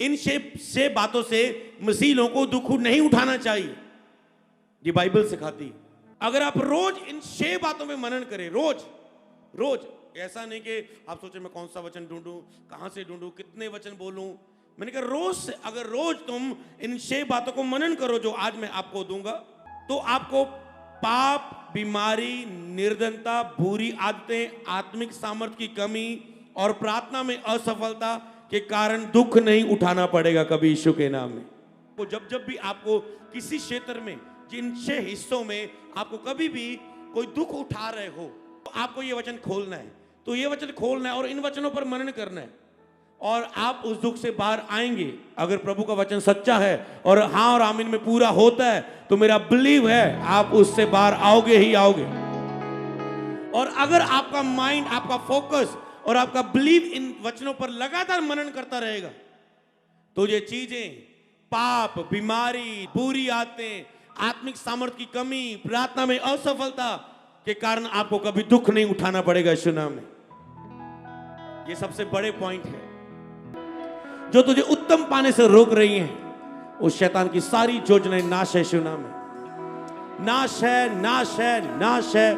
इन से बातों से मसीह लोगों को दुख नहीं उठाना चाहिए, ये बाइबल सिखाती है। अगर आप रोज इन 6 बातों में मनन करें, रोज रोज, ऐसा नहीं कि आप सोचे मैं कौन सा वचन ढूंढूं, कहां से ढूंढूं, कितने वचन बोलूं। मैंने कहा रोज से अगर रोज तुम इन 6 बातों को मनन करो जो आज मैं आपको दूंगा, तो आपको पाप, बीमारी, निर्धनता, बुरी आदतें, आत्मिक सामर्थ्य की कमी और प्रार्थना में असफलता के कारण दुख नहीं उठाना पड़ेगा कभी यीशु के नाम में। तो जब भी आपको किसी क्षेत्र में, जिन 6 हिस्सों में आपको कभी भी कोई दुख उठा रहे हो, तो आपको ये वचन खोलना है। तो ये वचन खोलना है और इन वचनों पर मनन करना है और आप उस दुख से बाहर आएंगे। अगर प्रभु का वचन सच्चा है और हाँ और आमीन में पूरा होता है, तो मेरा बिलीव है आप उससे बाहर आओगे ही आओगे। और अगर आपका माइंड, आपका फोकस और आपका बिलीव इन वचनों पर लगातार मनन करता रहेगा, तो ये चीजें, पाप, बीमारी, बुरी आदतें, आत्मिक सामर्थ्य की कमी, प्रार्थना में असफलता के कारण आपको कभी दुख नहीं उठाना पड़ेगा यीशु नाम में। ये सबसे बड़े पॉइंट है जो तुझे उत्तम पाने से रोक रही हैं। उस शैतान की सारी योजनाएं नाश है यीशु नाम में। नाश है, नाश है, नाश है।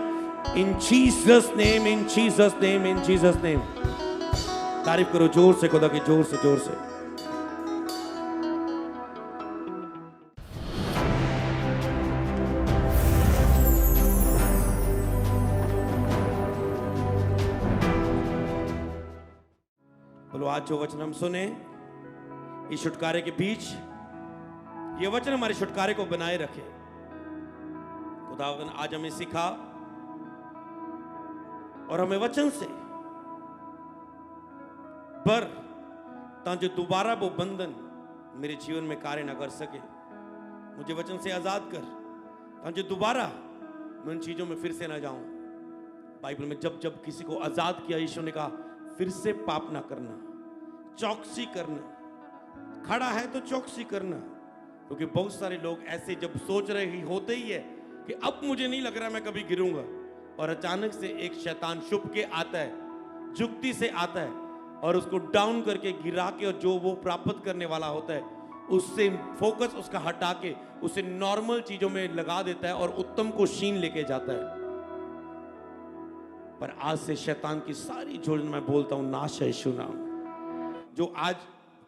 इन जीसस नेम, इन जीसस नेम, इन जीसस नेम। तारीफ करो जोर से खुदा की, जोर से, जोर से। बोलो आज जो वचन हम सुने इस छुटकारे के बीच, ये वचन हमारे छुटकारे को बनाए रखे। खुदावंद आज हमें सिखा और हमें वचन से पर ताकि दोबारा वो बंधन मेरे जीवन में कार्य ना कर सके। मुझे वचन से आजाद कर ताकि दोबारा मैं उन चीजों में फिर से ना जाऊं। बाइबल में जब जब किसी को आजाद किया, यीशु ने कहा फिर से पाप ना करना, चौकसी करना, खड़ा है तो चौकसी करना। क्योंकि बहुत सारे लोग ऐसे जब सोच रहे ही होते ही है कि अब मुझे नहीं लग रहा मैं कभी गिरूंगा, और अचानक से एक शैतान छुप के आता है, जुक्ति से आता है और उसको डाउन करके गिरा के, और जो वो प्राप्त करने वाला होता है उससे फोकस उसका हटा के उसे नॉर्मल चीजों में लगा देता है और उत्तम को छीन लेके जाता है। पर आज से शैतान की सारी योजना मैं बोलता हूं नाश है यीशु नाम। जो आज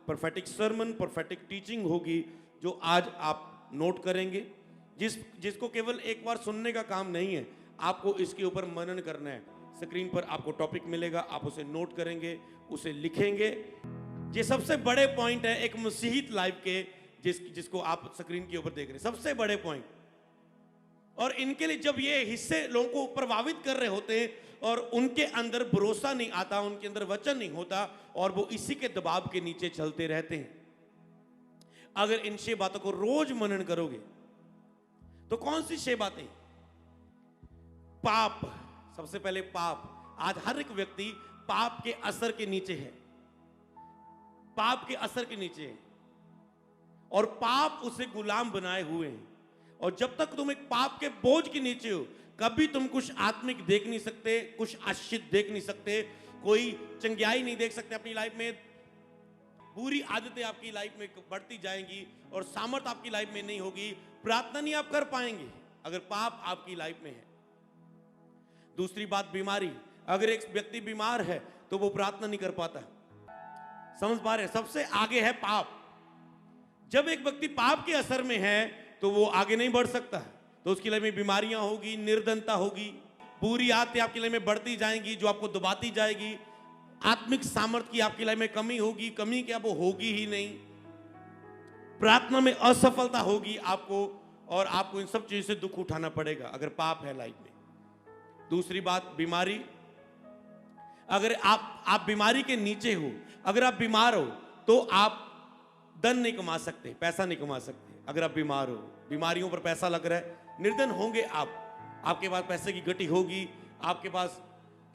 प्रोफेटिक सरमन, प्रोफेटिक टीचिंग होगी, जो आज आप नोट करेंगे, जिसको केवल एक बार सुनने का काम नहीं है, आपको इसके ऊपर मनन करना है। स्क्रीन पर आपको टॉपिक मिलेगा, आप उसे नोट करेंगे, उसे लिखेंगे। ये सबसे बड़े पॉइंट है एक मसीहित लाइफ के, जिसको आप स्क्रीन के ऊपर देख रहे हैं, सबसे बड़े पॉइंट। और इनके लिए जब ये हिस्से लोगों को प्रभावित कर रहे होते हैं और उनके अंदर भरोसा नहीं आता, उनके अंदर वचन नहीं होता और वो इसी के दबाव के नीचे चलते रहते हैं। अगर इन 6 बातों को रोज मनन करोगे, तो कौन सी 6 बातें? पाप, सबसे पहले पाप। आज हर एक व्यक्ति पाप के असर के नीचे है, पाप के असर के नीचे है और पाप उसे गुलाम बनाए हुए हैं। और जब तक तुम एक पाप के बोझ के नीचे हो, कभी तुम कुछ आत्मिक देख नहीं सकते, कुछ आशीष देख नहीं सकते, कोई चंगियाई नहीं देख सकते अपनी लाइफ में। बुरी आदतें आपकी लाइफ में बढ़ती जाएंगी और सामर्थ आपकी लाइफ में नहीं होगी। प्रार्थना नहीं आप कर पाएंगे अगर पाप आपकी लाइफ में है। दूसरी बात, बीमारी। अगर एक व्यक्ति बीमार है तो वो प्रार्थना नहीं कर पाता। समझ पा रहे हैं? सबसे आगे है पाप। जब एक व्यक्ति पाप के असर में है तो वो आगे नहीं बढ़ सकता, तो उसकी लाइफ में बीमारियां होगी, निर्धनता होगी, बुरी आदतें आपकी लाइफ में बढ़ती जाएंगी जो आपको दबाती जाएगी। आत्मिक सामर्थ्य की आपकी लाइफ में कमी होगी, कमी क्या वो होगी ही नहीं। प्रार्थना में असफलता होगी आपको, और आपको इन सब चीजों से दुख उठाना पड़ेगा अगर पाप है लाइफ में। दूसरी बात, बीमारी। अगर आप बीमारी के नीचे हो, अगर आप बीमार हो तो आप धन नहीं कमा सकते, पैसा नहीं कमा सकते। अगर आप बीमार हो, बीमारियों पर पैसा लग रहा है, निर्धन होंगे आप, आपके पास पैसे की गति होगी, आपके पास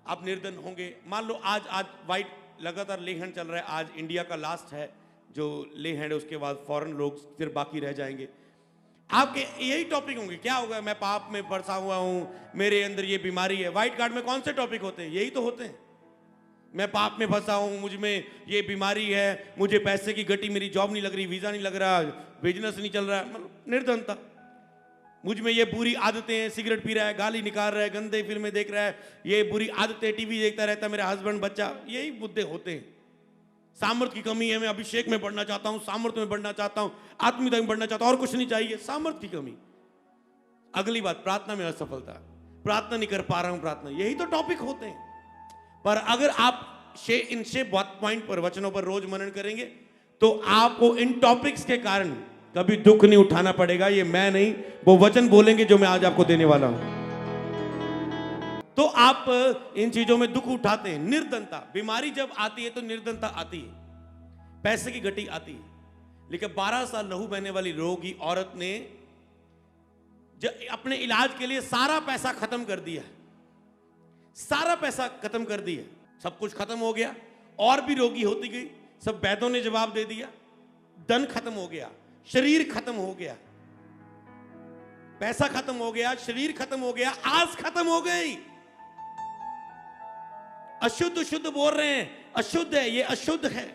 आप निर्धन होंगे। मान लो आज वाइट लगातार ले हैंड चल रहा है, आज इंडिया का लास्ट है जो ले हैंड है, उसके बाद फॉरेन लोग फिर बाकी रह जाएंगे। आपके यही टॉपिक होंगे, क्या होगा, मैं पाप में फंसा हुआ हूं, मेरे अंदर ये बीमारी है। व्हाइट कार्ड में कौन से टॉपिक होते हैं? यही तो होते हैं। मैं पाप में फंसा हूं, मुझ में ये बीमारी है, मुझे पैसे की गति, मेरी जॉब नहीं लग रही, वीजा नहीं लग रहा, बिजनेस नहीं चल रहा, मतलब निर्धनता। मुझ में ये बुरी आदतें हैं, सिगरेट पी रहा है, गाली निकाल रहा है, गंदे फिल्में देख रहा है, ये बुरी आदतें, टीवी देखता रहता है, मेरा हस्बैंड बच्चा, यही मुद्दे होते हैं। सामर्थ्य की कमी है, मैं अभिषेक में बढ़ना चाहता हूं, सामर्थ्य में बढ़ना चाहता हूं, आत्मिकता में बढ़ना चाहता हूं, और कुछ नहीं चाहिए, सामर्थ्य की कमी। अगली बात, प्रार्थना में असफलता, प्रार्थना नहीं कर पा रहा हूं, प्रार्थना, यही तो टॉपिक होते हैं। पर अगर आप इन 6 पॉइंट पर, वचनों पर रोज मनन करेंगे तो आपको इन टॉपिक्स के कारण कभी दुख नहीं उठाना पड़ेगा। ये मैं नहीं, वो वचन बोलेंगे जो मैं आज आपको देने वाला हूं। तो आप इन चीजों में दुख उठाते हैं। निर्धनता, बीमारी जब आती है तो निर्धनता आती है, पैसे की गति आती है। लेकिन 12 साल लहू बहने वाली रोगी औरत ने अपने इलाज के लिए सारा पैसा खत्म कर दिया, सारा पैसा खत्म कर दिया, सब कुछ खत्म हो गया, और भी रोगी होती गई, सब वैद्यों ने जवाब दे दिया, धन खत्म हो गया, शरीर खत्म हो गया, पैसा खत्म हो गया, शरीर खत्म हो गया, आस खत्म हो गई। अशुद्ध शुद्ध बोल रहे हैं, अशुद्ध है, ये अशुद्ध है,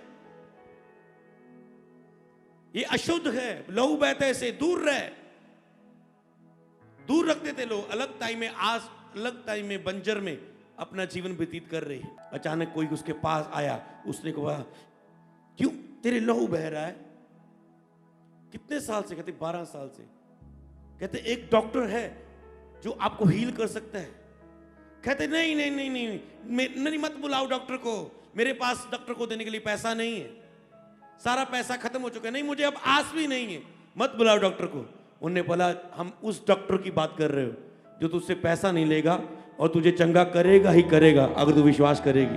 ये अशुद्ध है, लहू बहते से दूर रहे। दूर रखते थे लोग, अलग टाइम में आस, अलग टाइम में बंजर में अपना जीवन व्यतीत कर रहे हैं। अचानक कोई उसके पास आया, उसने कहा क्यों तेरे लहू बह रहा है? कितने साल से? कहते 12 साल से। कहते एक डॉक्टर है जो आपको हील कर सकता है। कहते नहीं नहीं नहीं नहीं, नहीं मत बुलाओ डॉक्टर को, मेरे पास डॉक्टर को देने के लिए पैसा नहीं है, सारा पैसा खत्म हो चुका है, नहीं मुझे अब आस भी नहीं है, मत बुलाओ डॉक्टर को। उन्होंने बोला हम उस डॉक्टर की बात कर रहे हो जो तुझसे पैसा नहीं लेगा और तुझे चंगा करेगा ही करेगा अगर तू विश्वास करेगी।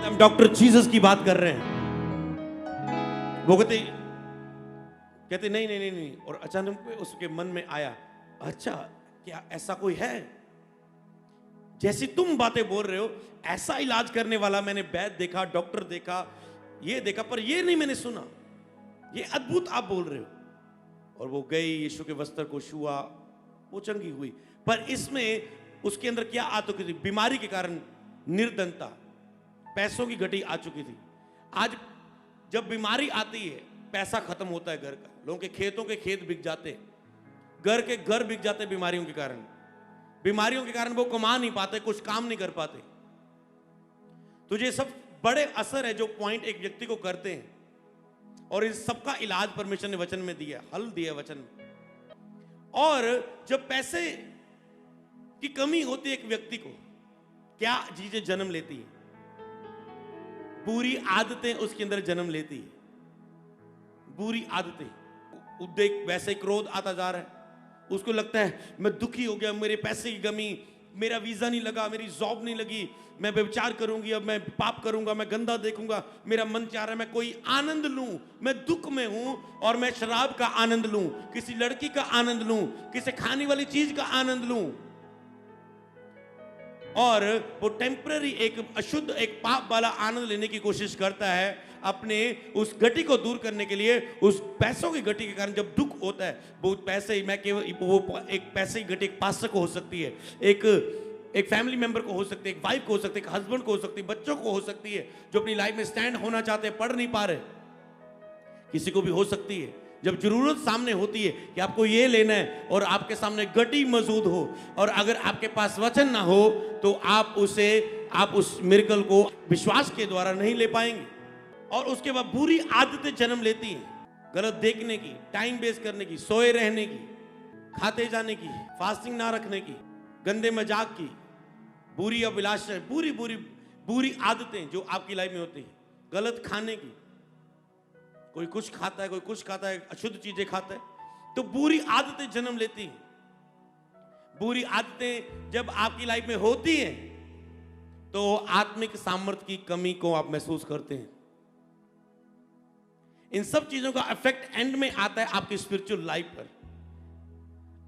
हम डॉक्टर जीसस की बात कर रहे हैं। वो कहते नहीं नहीं नहीं नहीं। और अचानक उसके मन में आया, अच्छा क्या ऐसा कोई है? जैसी तुम बातें बोल रहे हो, ऐसा इलाज करने वाला मैंने वैद्य देखा, डॉक्टर देखा, ये देखा, पर ये नहीं मैंने सुना, ये अद्भुत आप बोल रहे हो। और वो गई, यीशु के वस्त्र को छुआ, वो चंगी हुई। पर इसमें उसके अंदर क्या आ चुकी थी? बीमारी के कारण निर्धनता, पैसों की घटी आ चुकी थी। आज जब बीमारी आती है, पैसा खत्म होता है घर का, लोगों के खेतों के खेत बिक जाते हैं, घर के घर बिक जाते हैं बीमारियों के कारण। बीमारियों के कारण वो कमा नहीं पाते, कुछ काम नहीं कर पाते। तो ये सब बड़े असर है जो पॉइंट एक व्यक्ति को करते हैं, और इस सबका इलाज परमेश्वर ने वचन में दिया, हल दिया वचन में। और जब पैसे की कमी होती है एक व्यक्ति को, क्या चीजें जन्म लेती है? बुरी आदतें उसके अंदर जन्म लेती है, बुरी आदतें। उद्वेग, वैसे क्रोध आता जा रहा है, उसको लगता है मैं दुखी हो गया, मेरे पैसे की कमी, मेरा वीजा नहीं लगा, मेरी जॉब नहीं लगी, मैं व्यभिचार करूंगी, अब मैं पाप करूंगा, मैं गंदा देखूंगा, मेरा मन चाह रहा है मैं कोई आनंद लूं, मैं दुख में हूं और मैं शराब का आनंद लूं, किसी लड़की का आनंद लूं, किसी खाने वाली चीज का आनंद लूं। और वो टेम्पररी एक अशुद्ध, एक पाप वाला आनंद लेने की कोशिश करता है, अपने उस गति को दूर करने के लिए। उस पैसों की गति के कारण जब दुख होता है, वो पैसे, मैं केवल वो एक पैसे की गति एक पास्टर को हो सकती है, एक फैमिली मेंबर को हो सकती है, एक वाइफ को हो सकती है, एक हस्बैंड को हो सकती है, बच्चों को हो सकती है, जो अपनी लाइफ में स्टैंड होना चाहते हैं, पढ़ नहीं पा रहे, किसी को भी हो सकती है। जब जरूरत सामने होती है कि आपको ये लेना है और आपके सामने गति मौजूद हो, और अगर आपके पास वचन ना हो तो आप उस मिरेकल को विश्वास के द्वारा नहीं ले पाएंगे। और उसके बाद बुरी आदतें जन्म लेती हैं, गलत देखने की, टाइम वेस्ट करने की, सोए रहने की, खाते जाने की, फास्टिंग ना रखने की, गंदे मजाक की, बुरी अभिलाषा, बुरी आदतें जो आपकी लाइफ में होती है, गलत खाने की, कोई कुछ खाता है, कोई कुछ खाता है, अशुद्ध चीजें खाता है, तो बुरी आदतें जन्म लेती हैं। बुरी आदतें जब आपकी लाइफ में होती हैं तो आत्मिक सामर्थ्य की कमी को आप महसूस करते हैं। इन सब चीजों का इफेक्ट एंड में आता है आपकी स्पिरिचुअल लाइफ पर।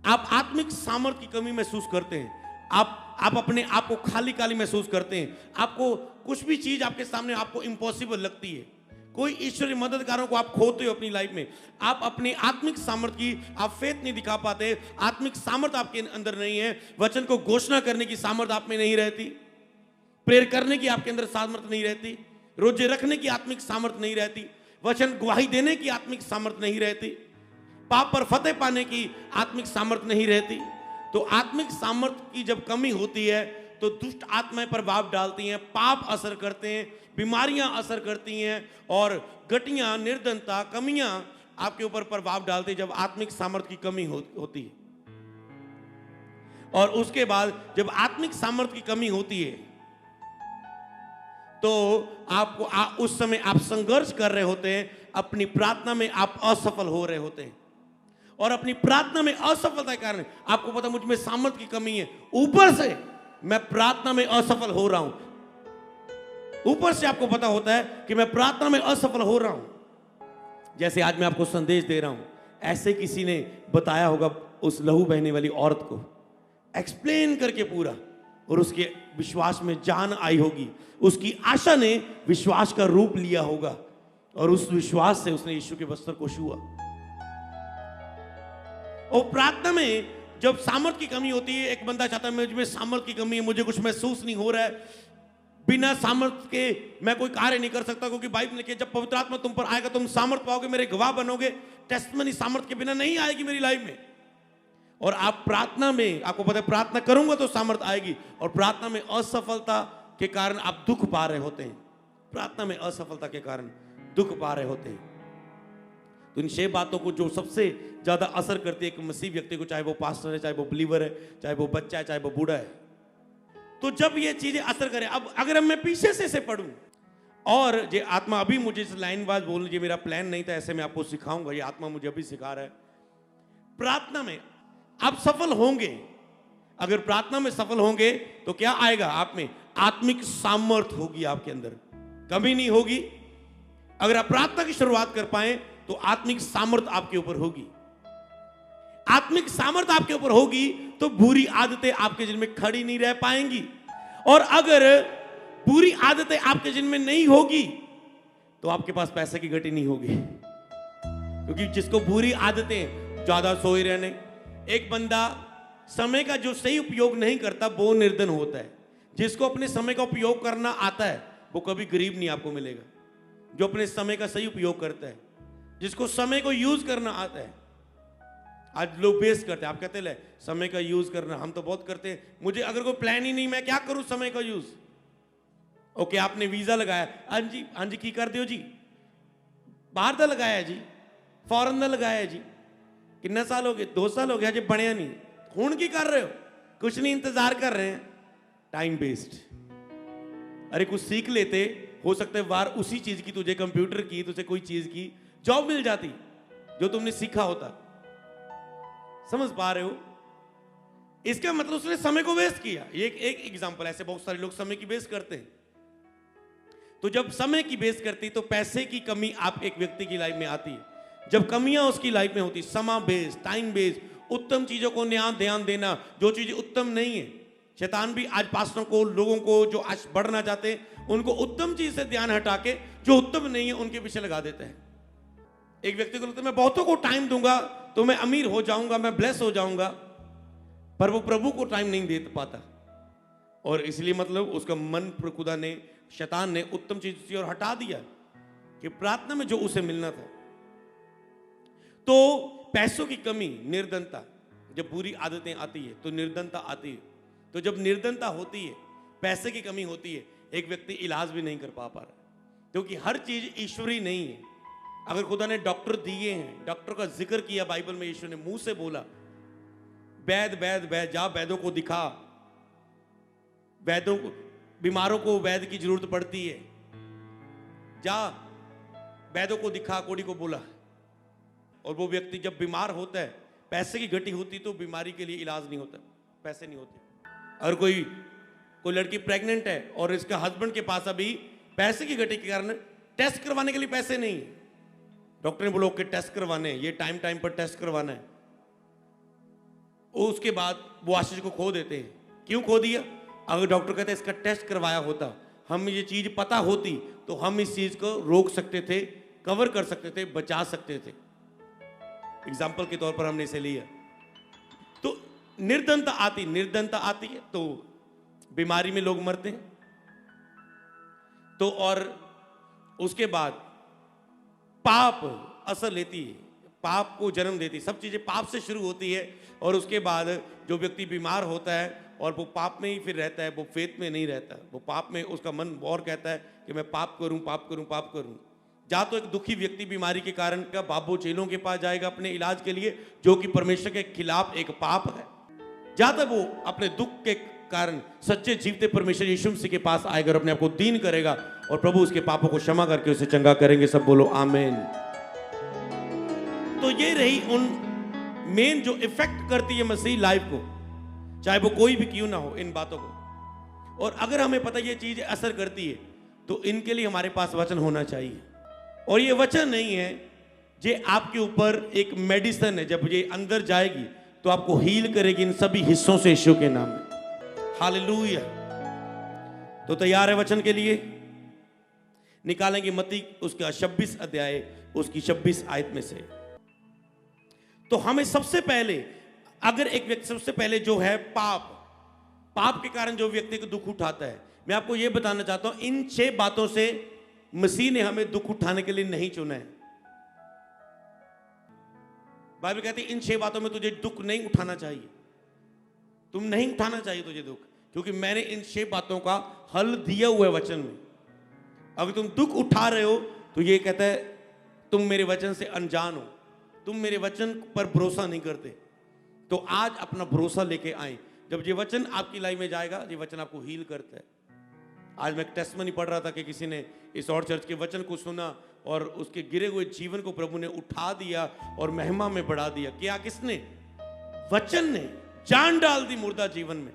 आप आत्मिक सामर्थ्य की कमी महसूस करते हैं, आप अपने आप को खाली खाली महसूस करते हैं, आपको कुछ भी चीज आपके सामने आपको इम्पॉसिबल लगती है, कोई ईश्वरीय मददगारों को आप खोते हो अपनी लाइफ में, आप अपनी आत्मिक सामर्थ्य की आप फेथ नहीं दिखा पाते, आत्मिक सामर्थ्य आपके अंदर नहीं है, वचन को घोषणा करने की सामर्थ्य आप में नहीं रहती। प्रेयर करने की आपके अंदर सामर्थ्य नहीं रहती, रोजे रखने की आत्मिक सामर्थ्य नहीं रहती, वचन गवाही देने की आत्मिक सामर्थ्य नहीं रहती, पाप पर फतेह पाने की आत्मिक सामर्थ्य नहीं रहती, तो आत्मिक सामर्थ्य की जब कमी होती है तो दुष्ट आत्माएं प्रभाव डालती हैं, पाप असर करते हैं, बीमारियां असर करती हैं और गटियां, निर्धनता, कमियां आपके ऊपर प्रभाव डालती हैं जब आत्मिक सामर्थ्य की कमी होती है। और उसके बाद जब आत्मिक सामर्थ्य की कमी होती है तो आपको उस समय आप संघर्ष कर रहे होते हैं, अपनी प्रार्थना में आप असफल हो रहे होते हैं और अपनी प्रार्थना में असफलता के कारण आपको पता मुझ में सामर्थ्य की कमी है, ऊपर से मैं प्रार्थना में असफल हो रहा हूं, ऊपर से आपको पता होता है कि मैं प्रार्थना में असफल हो रहा हूं। जैसे आज मैं आपको संदेश दे रहा हूं, ऐसे किसी ने बताया होगा उस लहू बहने वाली औरत को, एक्सप्लेन करके पूरा, और उसके विश्वास में जान आई होगी, उसकी आशा ने विश्वास का रूप लिया होगा और उस विश्वास से उसने यीशु के वस्त्र को छुआ। और प्रार्थना में जब सामर्थ्य की कमी होती है, एक बंदा चाहता है मुझ में सामर्थ्य की कमी है, मुझे कुछ महसूस नहीं हो रहा है, बिना सामर्थ्य के मैं कोई कार्य नहीं कर सकता, क्योंकि बाइबल लिखी है जब पवित्र आत्मा तुम पर आएगा तुम सामर्थ्य पाओगे, मेरे गवाह बनोगे। टेस्टमनी सामर्थ्य के बिना नहीं आएगी मेरी लाइफ में। और आप प्रार्थना में, आपको पता है प्रार्थना करूंगा तो सामर्थ्य आएगी, और प्रार्थना में असफलता के कारण आप दुख पा रहे होते हैं, प्रार्थना में असफलता के कारण दुख पा रहे होते हैं। तो इन 6 बातों को जो सबसे ज्यादा असर करती है एक मसीह व्यक्ति को, चाहे वो पास्टर है, चाहे वो बिलीवर है, चाहे वो बच्चा है, चाहे वो बूढ़ा है, तो जब ये चीजें असर करें, अब अगर मैं पीछे से पढ़ूं और ये आत्मा अभी मुझे इस लाइन बाद बोल, ये मेरा प्लान नहीं था, ऐसे मैं आपको सिखाऊंगा, ये आत्मा मुझे अभी सिखा रहा है। प्रार्थना में आप सफल होंगे, अगर प्रार्थना में सफल होंगे तो क्या आएगा आप में? आत्मिक सामर्थ्य होगी, आपके अंदर कमी नहीं होगी। अगर आप प्रार्थना की शुरुआत कर पाए तो आत्मिक सामर्थ्य आपके ऊपर होगी, आत्मिक सामर्थ्य आपके ऊपर होगी तो बुरी आदतें आपके जिन में खड़ी नहीं रह पाएंगी। और अगर बुरी आदतें आपके जिन में नहीं होगी तो आपके पास पैसे की घटी नहीं होगी, क्योंकि जिसको बुरी आदतें, ज्यादा सोए रहने, एक बंदा समय का जो सही उपयोग नहीं करता वो निर्धन होता है। जिसको अपने समय का उपयोग करना आता है वो कभी गरीब नहीं आपको मिलेगा। जो अपने समय का सही उपयोग करता है, जिसको समय को यूज करना आता है। आज लोग बेस करते हैं, आप कहते हैं समय का यूज करना, हम तो बहुत करते हैं, मुझे अगर कोई प्लान ही नहीं, मैं क्या करूं समय का यूज। ओके, आपने वीजा लगाया, हाँ जी की कर दियो जी, बाहर दा लगाया जी, फॉरन दा लगाया जी, कितना साल हो गए? 2 साल हो गया जी, बढ़िया नहीं, हुण की कर रहे हो? कुछ नहीं, इंतजार कर रहे हैं, टाइम वेस्ट। अरे कुछ सीख लेते, हो सकता है बाहर उसी चीज की, तुझे कंप्यूटर की, तुझे कोई चीज की जॉब मिल जाती जो तुमने सीखा होता। समझ पा रहे हो? इसका मतलब उसने समय को वेस्ट किया। एक एग्जांपल, ऐसे बहुत सारे लोग समय की वेस्ट करते हैं। तो जब समय की वेस्ट करती तो पैसे की कमी आप एक व्यक्ति की लाइफ में आती है। जब कमियां उसकी लाइफ में होती, समय बेस्ड, टाइम बेस्ड, उत्तम चीजों को ध्यान देना, जो चीजें उत्तम नहीं है। शैतान भी आज पास्टरों को, लोगों को जो आज बढ़ना चाहते हैं, उनको उत्तम चीज से ध्यान हटा के जो उत्तम नहीं है उनके पीछे लगा देते हैं। एक व्यक्ति को लगता है मैं बहुतों को टाइम दूंगा तो मैं अमीर हो जाऊंगा, मैं ब्लेस हो जाऊंगा, पर वो प्रभु को टाइम नहीं दे पाता, और इसलिए मतलब उसका मन खुदा ने, शैतान ने उत्तम चीज से और हटा दिया कि प्रार्थना में जो उसे मिलना था। तो पैसों की कमी, निर्धनता, जब बुरी आदतें आती है तो निर्धनता आती है। तो जब निर्धनता होती है, पैसे की कमी होती है, एक व्यक्ति इलाज भी नहीं कर पा रहा, क्योंकि हर चीज ईश्वरी नहीं है। अगर खुदा ने डॉक्टर दिए हैं, डॉक्टर का जिक्र किया बाइबल में, यीशु ने मुंह से बोला, वैद वैद वैद, जा वैदों को दिखा, वैदों को, बीमारों को वैद की जरूरत पड़ती है, जा वैदों को दिखा, कोड़ी को बोला। और वो व्यक्ति जब बीमार होता है, पैसे की घटी होती तो बीमारी के लिए इलाज नहीं होता, पैसे नहीं होते। अगर कोई लड़की प्रेग्नेंट है और इसका हस्बैंड के पास अभी पैसे की घटी के कारण टेस्ट करवाने के लिए पैसे नहीं है, डॉक्टर ने बोला ओके टेस्ट करवाने, ये टाइम पर टेस्ट करवाना है, उसके बाद वो आशीष को खो देते हैं। क्यों खो दिया? अगर डॉक्टर कहते इसका टेस्ट करवाया होता, हम ये चीज पता होती तो हम इस चीज को रोक सकते थे, कवर कर सकते थे, बचा सकते थे। एग्जाम्पल के तौर पर हमने इसे लिया। तो निर्धनता आती है तो बीमारी में लोग मरते हैं, तो और उसके बाद पाप असर लेती है, पाप को जन्म देती है। सब चीजें पाप से शुरू होती है और उसके बाद जो व्यक्ति बीमार होता है और वो पाप में ही फिर रहता है, वो फेथ में नहीं रहता, वो पाप में उसका मन और कहता है कि मैं पाप करूं पाप करूं पाप करूं। जा तो एक दुखी व्यक्ति बीमारी के कारण का बाबू चेलों के पास जाएगा अपने इलाज के लिए, जो कि परमेश्वर के खिलाफ एक पाप है। जा तक वो अपने दुख के कारण सच्चे जीवते परमेश्वर यीशु मसीह के पास आएगा और अपने आप को दीन करेगा और प्रभु उसके पापों को क्षमा करके उसे चंगा करेंगे। सब बोलो आमीन। तो ये रही उन मेन जो इफेक्ट करती है मसीह लाइफ को, चाहे वो कोई भी क्यों ना हो, इन बातों को। और अगर हमें पता ये चीज असर करती है तो इनके लिए हमारे पास वचन होना चाहिए। और ये वचन नहीं है, ये आपके ऊपर एक मेडिसिन है। जब ये अंदर जाएगी तो आपको हील करेगी इन सभी हिस्सों से यीशु के नाम में। हालेलुया। तो तैयार है वचन के लिए? निकालेंगे मत्ती उसका 26 अध्याय उसकी 26 आयत में से। तो हमें सबसे पहले, अगर एक व्यक्ति सबसे पहले जो है पाप के कारण जो व्यक्ति को दुख उठाता है, मैं आपको यह बताना चाहता हूं, इन 6 बातों से मसीह ने हमें दुख उठाने के लिए नहीं चुना है। बाइबल कहती है इन 6 बातों में तुझे दुख नहीं उठाना चाहिए, तुम नहीं उठाना चाहिए तुझे दुख, क्योंकि मैंने इन 6 बातों का हल दिया हुआ है वचन में। अगर तुम दुख उठा रहे हो तो ये कहता है तुम मेरे वचन से अनजान हो, तुम मेरे वचन पर भरोसा नहीं करते। तो आज अपना भरोसा लेके आए। जब ये वचन आपकी लाइफ में जाएगा, ये वचन आपको हील करता है। आज मैं टेस्टमनी पढ़ रहा था कि किसी ने इस और चर्च के वचन को सुना और उसके गिरे हुए जीवन को प्रभु ने उठा दिया और महिमा में बढ़ा दिया। क्या? किसने? वचन ने जान डाल दी मुर्दा जीवन में।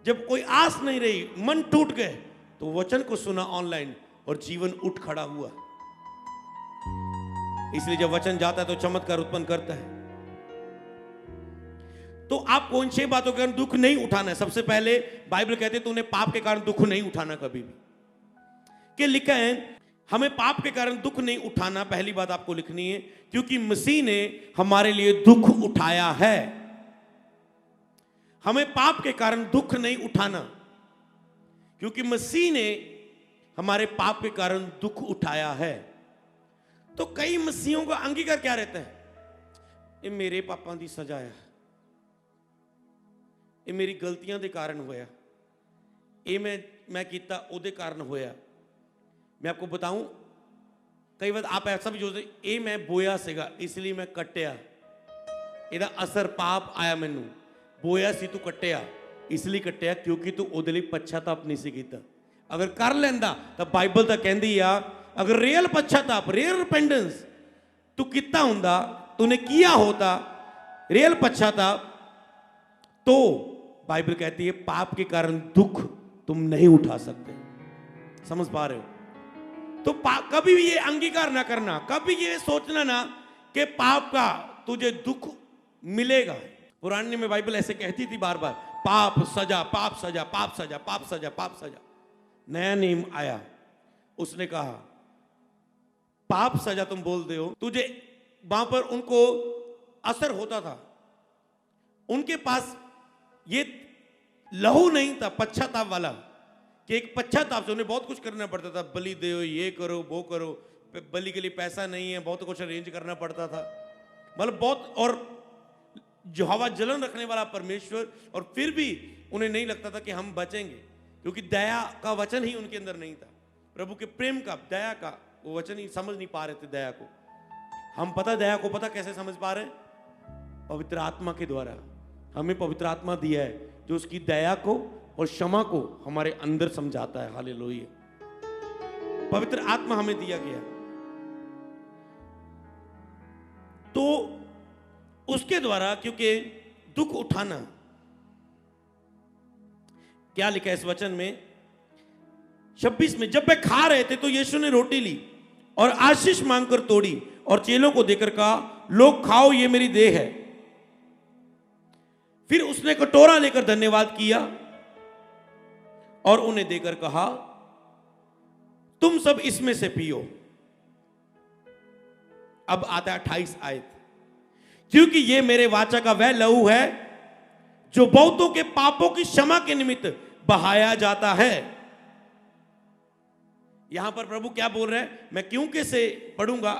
जब कोई आस नहीं रही, मन टूट गए, तो वचन को सुना ऑनलाइन और जीवन उठ खड़ा हुआ। इसलिए जब वचन जाता है तो चमत्कार उत्पन्न करता है। तो आपको इन 6 बातों के कारण दुख नहीं उठाना है। सबसे पहले बाइबल कहते हैं तूने पाप के कारण दुख नहीं उठाना कभी भी। कि लिखा है हमें पाप के कारण दुख नहीं उठाना। पहली बात आपको लिखनी है, क्योंकि मसीह ने हमारे लिए दुख उठाया है। हमें पाप के कारण दुख नहीं उठाना, क्योंकि मसीह ने हमारे पाप के कारण दुख उठाया है। तो कई मसीहों का अंगीकार क्या रहता है? ये मेरे पापां दी सजा है, ये मेरी गलतियां दे कारण होया, ये मैं कीता ओदे कारण होया। मैं आपको बताऊं, कई बार आप ऐसा भी सोचते, ये मैं बोया सीगा इसलिए मैं कट्टिया, ਇਹਦਾ असर पाप आया मैनू। बोया सी तू कट्टिया इसलिए कट्टिया क्योंकि तू ਉਹਦੇ ਲਈ पश्चाताप नहीं सी कीता। अगर कर लेंदा तो बाइबल तो कहती आ, अगर रियल पश्चाताप, रियल रिपेंटेंस तू किता हुंदा, तूने किया होता रियल पश्चाताप, तो बाइबल कहती है पाप के कारण दुख तुम नहीं उठा सकते। समझ पा रहे हो? तो कभी भी ये अंगीकार ना करना, कभी ये सोचना ना कि पाप का तुझे दुख मिलेगा। पुराने में बाइबल ऐसे कहती थी बार बार, पाप सजा, पाप सजा, पाप सजा, पाप सजा, पाप सजा। नया नियम आया, उसने कहा पाप सजा तुम बोलते हो, तुझे वहां पर उनको असर होता था, उनके पास ये लहू नहीं था पश्चाताप वाला, कि एक पश्चाताप से उन्हें बहुत कुछ करना पड़ता था। बलि दो, ये करो, वो करो, बलि के लिए पैसा नहीं है, बहुत कुछ अरेंज करना पड़ता था, मतलब बहुत। और जो हवा जलन रखने वाला परमेश्वर, और फिर भी उन्हें नहीं लगता था कि हम बचेंगे, क्योंकि दया का वचन ही उनके अंदर नहीं था। प्रभु के प्रेम का, दया का वो वचन ही समझ नहीं पा रहे थे। दया को हम पता, दया को पता कैसे समझ पा रहे? पवित्र आत्मा के द्वारा। हमें पवित्र आत्मा दिया है जो उसकी दया को और क्षमा को हमारे अंदर समझाता है। हालेलुया। पवित्र आत्मा हमें दिया गया। तो उसके द्वारा, क्योंकि दुख उठाना, क्या लिखा है इस वचन में 26 में, जब वे खा रहे थे तो यीशु ने रोटी ली और आशीष मांगकर तोड़ी और चेलों को देकर कहा, लोग खाओ, ये मेरी देह है। फिर उसने कटोरा लेकर धन्यवाद किया और उन्हें देकर कहा, तुम सब इसमें से पियो। अब आता है 28 आयत, क्योंकि ये मेरे वाचा का वह लहू है जो बहुतों के पापों की क्षमा के निमित्त बहाया जाता है। यहां पर प्रभु क्या बोल रहे हैं, मैं क्योंकि से पढ़ूंगा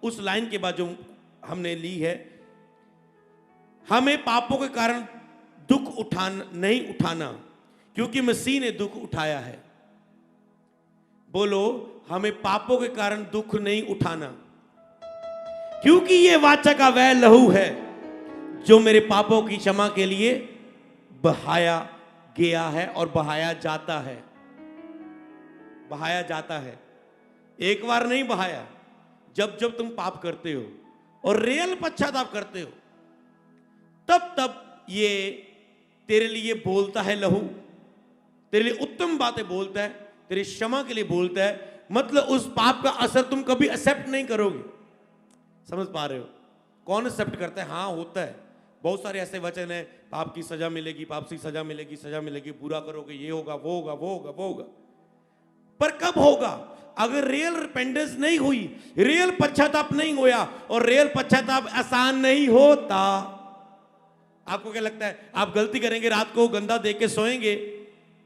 उस लाइन के बाद जो हमने ली है, हमें पापों के कारण दुख नहीं उठाना, क्योंकि मसीह ने दुख उठाया है। बोलो, हमें पापों के कारण दुख नहीं उठाना, क्योंकि ये वाचा का वह लहू है जो मेरे पापों की क्षमा के लिए बहाया गया है और बहाया जाता है। बहाया जाता है, एक बार नहीं बहाया। जब जब तुम पाप करते हो और रियल पश्चाताप करते हो, तब तब ये तेरे लिए बोलता है लहू, तेरे लिए उत्तम बातें बोलता है, तेरी क्षमा के लिए बोलता है। मतलब उस पाप का असर तुम कभी एक्सेप्ट नहीं करोगे। समझ पा रहे हो? कौन एक्सेप्ट करता है? हाँ, होता है। बहुत सारे ऐसे वचन है, पाप की सजा मिलेगी, पाप की सजा मिलेगी, सजा मिलेगी, बुरा करोगे, ये होगा, वो होगा, वो होगा, वो होगा। पर कब होगा? अगर रियल रिपेंटेंस नहीं हुई, रियल पश्चाताप नहीं होया, और रियल पश्चाताप आसान नहीं होता। आपको क्या लगता है, आप गलती करेंगे, रात को गंदा देख के सोएंगे,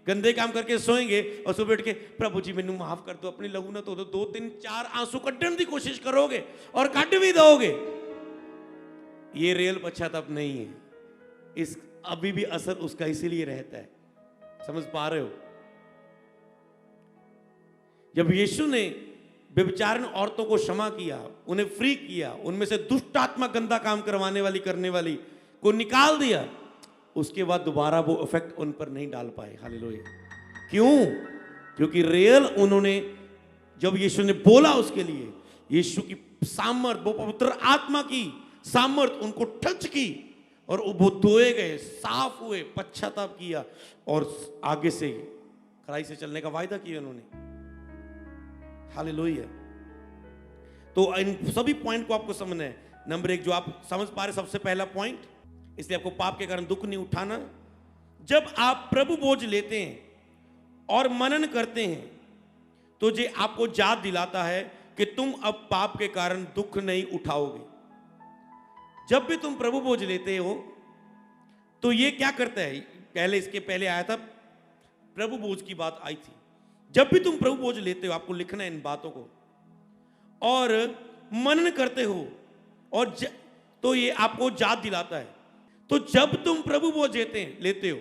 गंदे काम करके सोएंगे, और सुबह उठ के प्रभु जी मैनू माफ कर दो, अपनी लहू ना तो 2-3-4 आंसू कड्ढण की कोशिश करोगे और कट भी दोगे। ये रियल पश्चाताप नहीं है। इस अभी भी असर उसका इसीलिए रहता है। समझ पा रहे हो? जब यीशु ने व्यभिचारिणी औरतों को क्षमा किया, उन्हें फ्री किया, उनमें से दुष्ट आत्मा गंदा काम करने वाली को निकाल दिया, उसके बाद दोबारा वो इफेक्ट उन पर नहीं डाल पाए। हालेलुया। क्यों? क्योंकि रियल उन्होंने, जब यीशु ने बोला उसके लिए, यीशु की सामर्थ, वो पवित्र आत्मा की सामर्थ उनको टच की, और वो धोए गए, साफ हुए, पश्चाताप किया, और आगे से खराई से चलने का वायदा किया उन्होंने। हालेलुया। तो इन सभी पॉइंट को आपको समझना है। नंबर 1 जो आप समझ पा रहे, सबसे पहला पॉइंट, इसलिए आपको पाप के कारण दुख नहीं उठाना। जब आप प्रभु बोझ लेते हैं और मनन करते हैं, तो ये आपको याद दिलाता है कि तुम अब पाप के कारण दुख नहीं उठाओगे। जब भी तुम प्रभु बोझ लेते हो, तो ये क्या करता है, पहले इसके पहले आया था, प्रभु बोझ की बात आई थी। जब भी तुम प्रभु बोझ लेते हो, आपको लिखना है इन बातों को, और मनन करते हो, और तो ये आपको याद दिलाता है। तो जब तुम प्रभु बोझ लेते हो,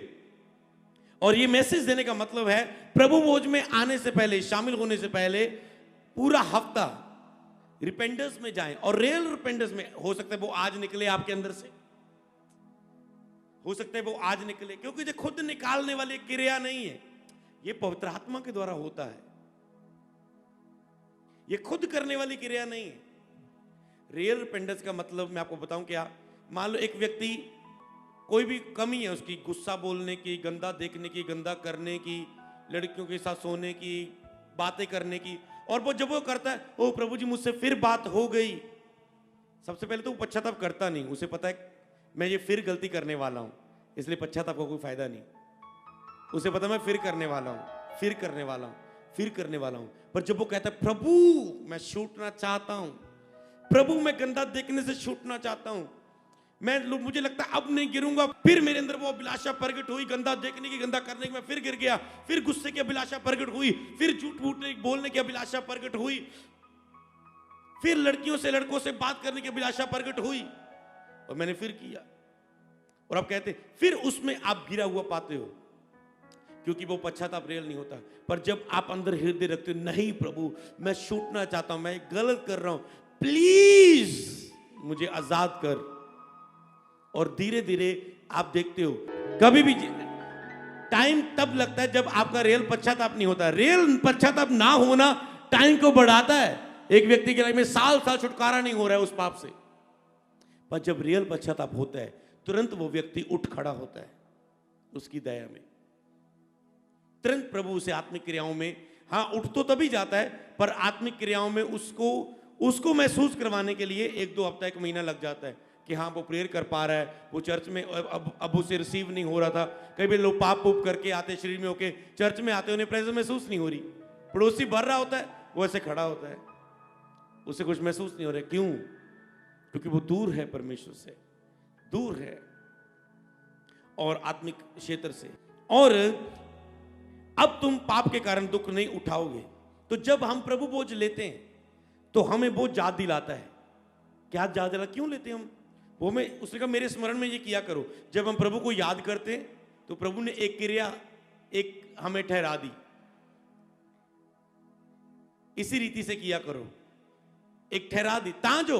और ये मैसेज देने का मतलब है, प्रभु बोझ में आने से पहले, शामिल होने से पहले पूरा हफ्ता रिपेंटेंस में जाएं। और रियल रिपेंटेंस में हो सकता है वो आज निकले आपके अंदर से, हो सकता है वो आज निकले, क्योंकि ये खुद निकालने वाली क्रिया नहीं है, ये पवित्र आत्मा के द्वारा होता है। ये खुद करने वाली क्रिया नहीं है। रियल रिपेंटेंस का मतलब मैं आपको बताऊं क्या। मान लो एक व्यक्ति, कोई भी कमी है उसकी, गुस्सा बोलने की, गंदा देखने की, गंदा करने की, लड़कियों के साथ सोने की, बातें करने की, और वो जब वो करता है, ओ प्रभु जी मुझसे फिर बात हो गई, सबसे पहले तो वो पश्चाताप करता नहीं। उसे पता है मैं ये फिर गलती करने वाला हूं, इसलिए पश्चाताप का कोई फायदा नहीं। उसे पता मैं फिर करने वाला हूं, फिर करने वाला हूं, फिर करने वाला हूं। पर जब वो कहता है प्रभु मैं छूटना चाहता हूं, प्रभु मैं गंदा देखने से छूटना चाहता हूं, मुझे लगता है अब नहीं गिरूंगा, फिर मेरे अंदर वो अभिलाषा प्रकट हुई, गंदा देखने की, गंदा करने की, मैं फिर गिर गया, फिर गुस्से की अभिलाषा प्रकट हुई, फिर झूठ बोलने की अभिलाषा प्रकट हुई, फिर लड़कियों से लड़कों से बात करने की अभिलाषा प्रकट हुई, और मैंने फिर किया। और आप कहते फिर उसमें आप गिरा हुआ पाते हो, क्योंकि वो पश्चाताप रियल नहीं होता। पर जब आप अंदर हृदय रखते हो, नहीं प्रभु मैं छूटना चाहता हूं, मैं गलत कर रहा हूं, प्लीज मुझे आजाद कर, और धीरे धीरे आप देखते हो, कभी भी टाइम तब लगता है जब आपका रियल पश्चाताप नहीं होता। रियल पश्चाताप ना होना टाइम को बढ़ाता है। एक व्यक्ति के लाइफ में साल छुटकारा नहीं हो रहा है उस पाप से, पर जब रियल पश्चाताप होता है, तुरंत वो व्यक्ति उठ खड़ा होता है उसकी दया में। तुरंत प्रभु उसे आत्मिक क्रियाओं में, हाँ उठ तो तभी जाता है, पर आत्मिक क्रियाओं में उसको महसूस करवाने के लिए 1-2 हफ्ता 1 महीना लग जाता है कि हाँ वो प्रेयर कर पा रहा है, वो चर्च में अब उसे रिसीव नहीं हो रहा था। कई बार लोग पाप करके आते, शरीर में होके चर्च में आते, उन्हें प्रेजेंस महसूस नहीं हो रही, पड़ोसी भर रहा होता है, वो ऐसे खड़ा होता है, उसे कुछ महसूस नहीं हो रहा है। क्यों? क्योंकि वो दूर है, परमेश्वर से दूर है और आत्मिक क्षेत्र से। और अब तुम पाप के कारण दुख नहीं उठाओगे, तो जब हम प्रभु बोझ लेते हैं तो हमें बोझ याद दिलाता है। क्या याद दिला, क्यों लेते हैं हम वो? मैं उसने कहा मेरे स्मरण में ये किया करो। जब हम प्रभु को याद करते हैं तो प्रभु ने एक क्रिया एक हमें ठहरा दी, इसी रीति से किया करो, एक ठहरा दी। तांजो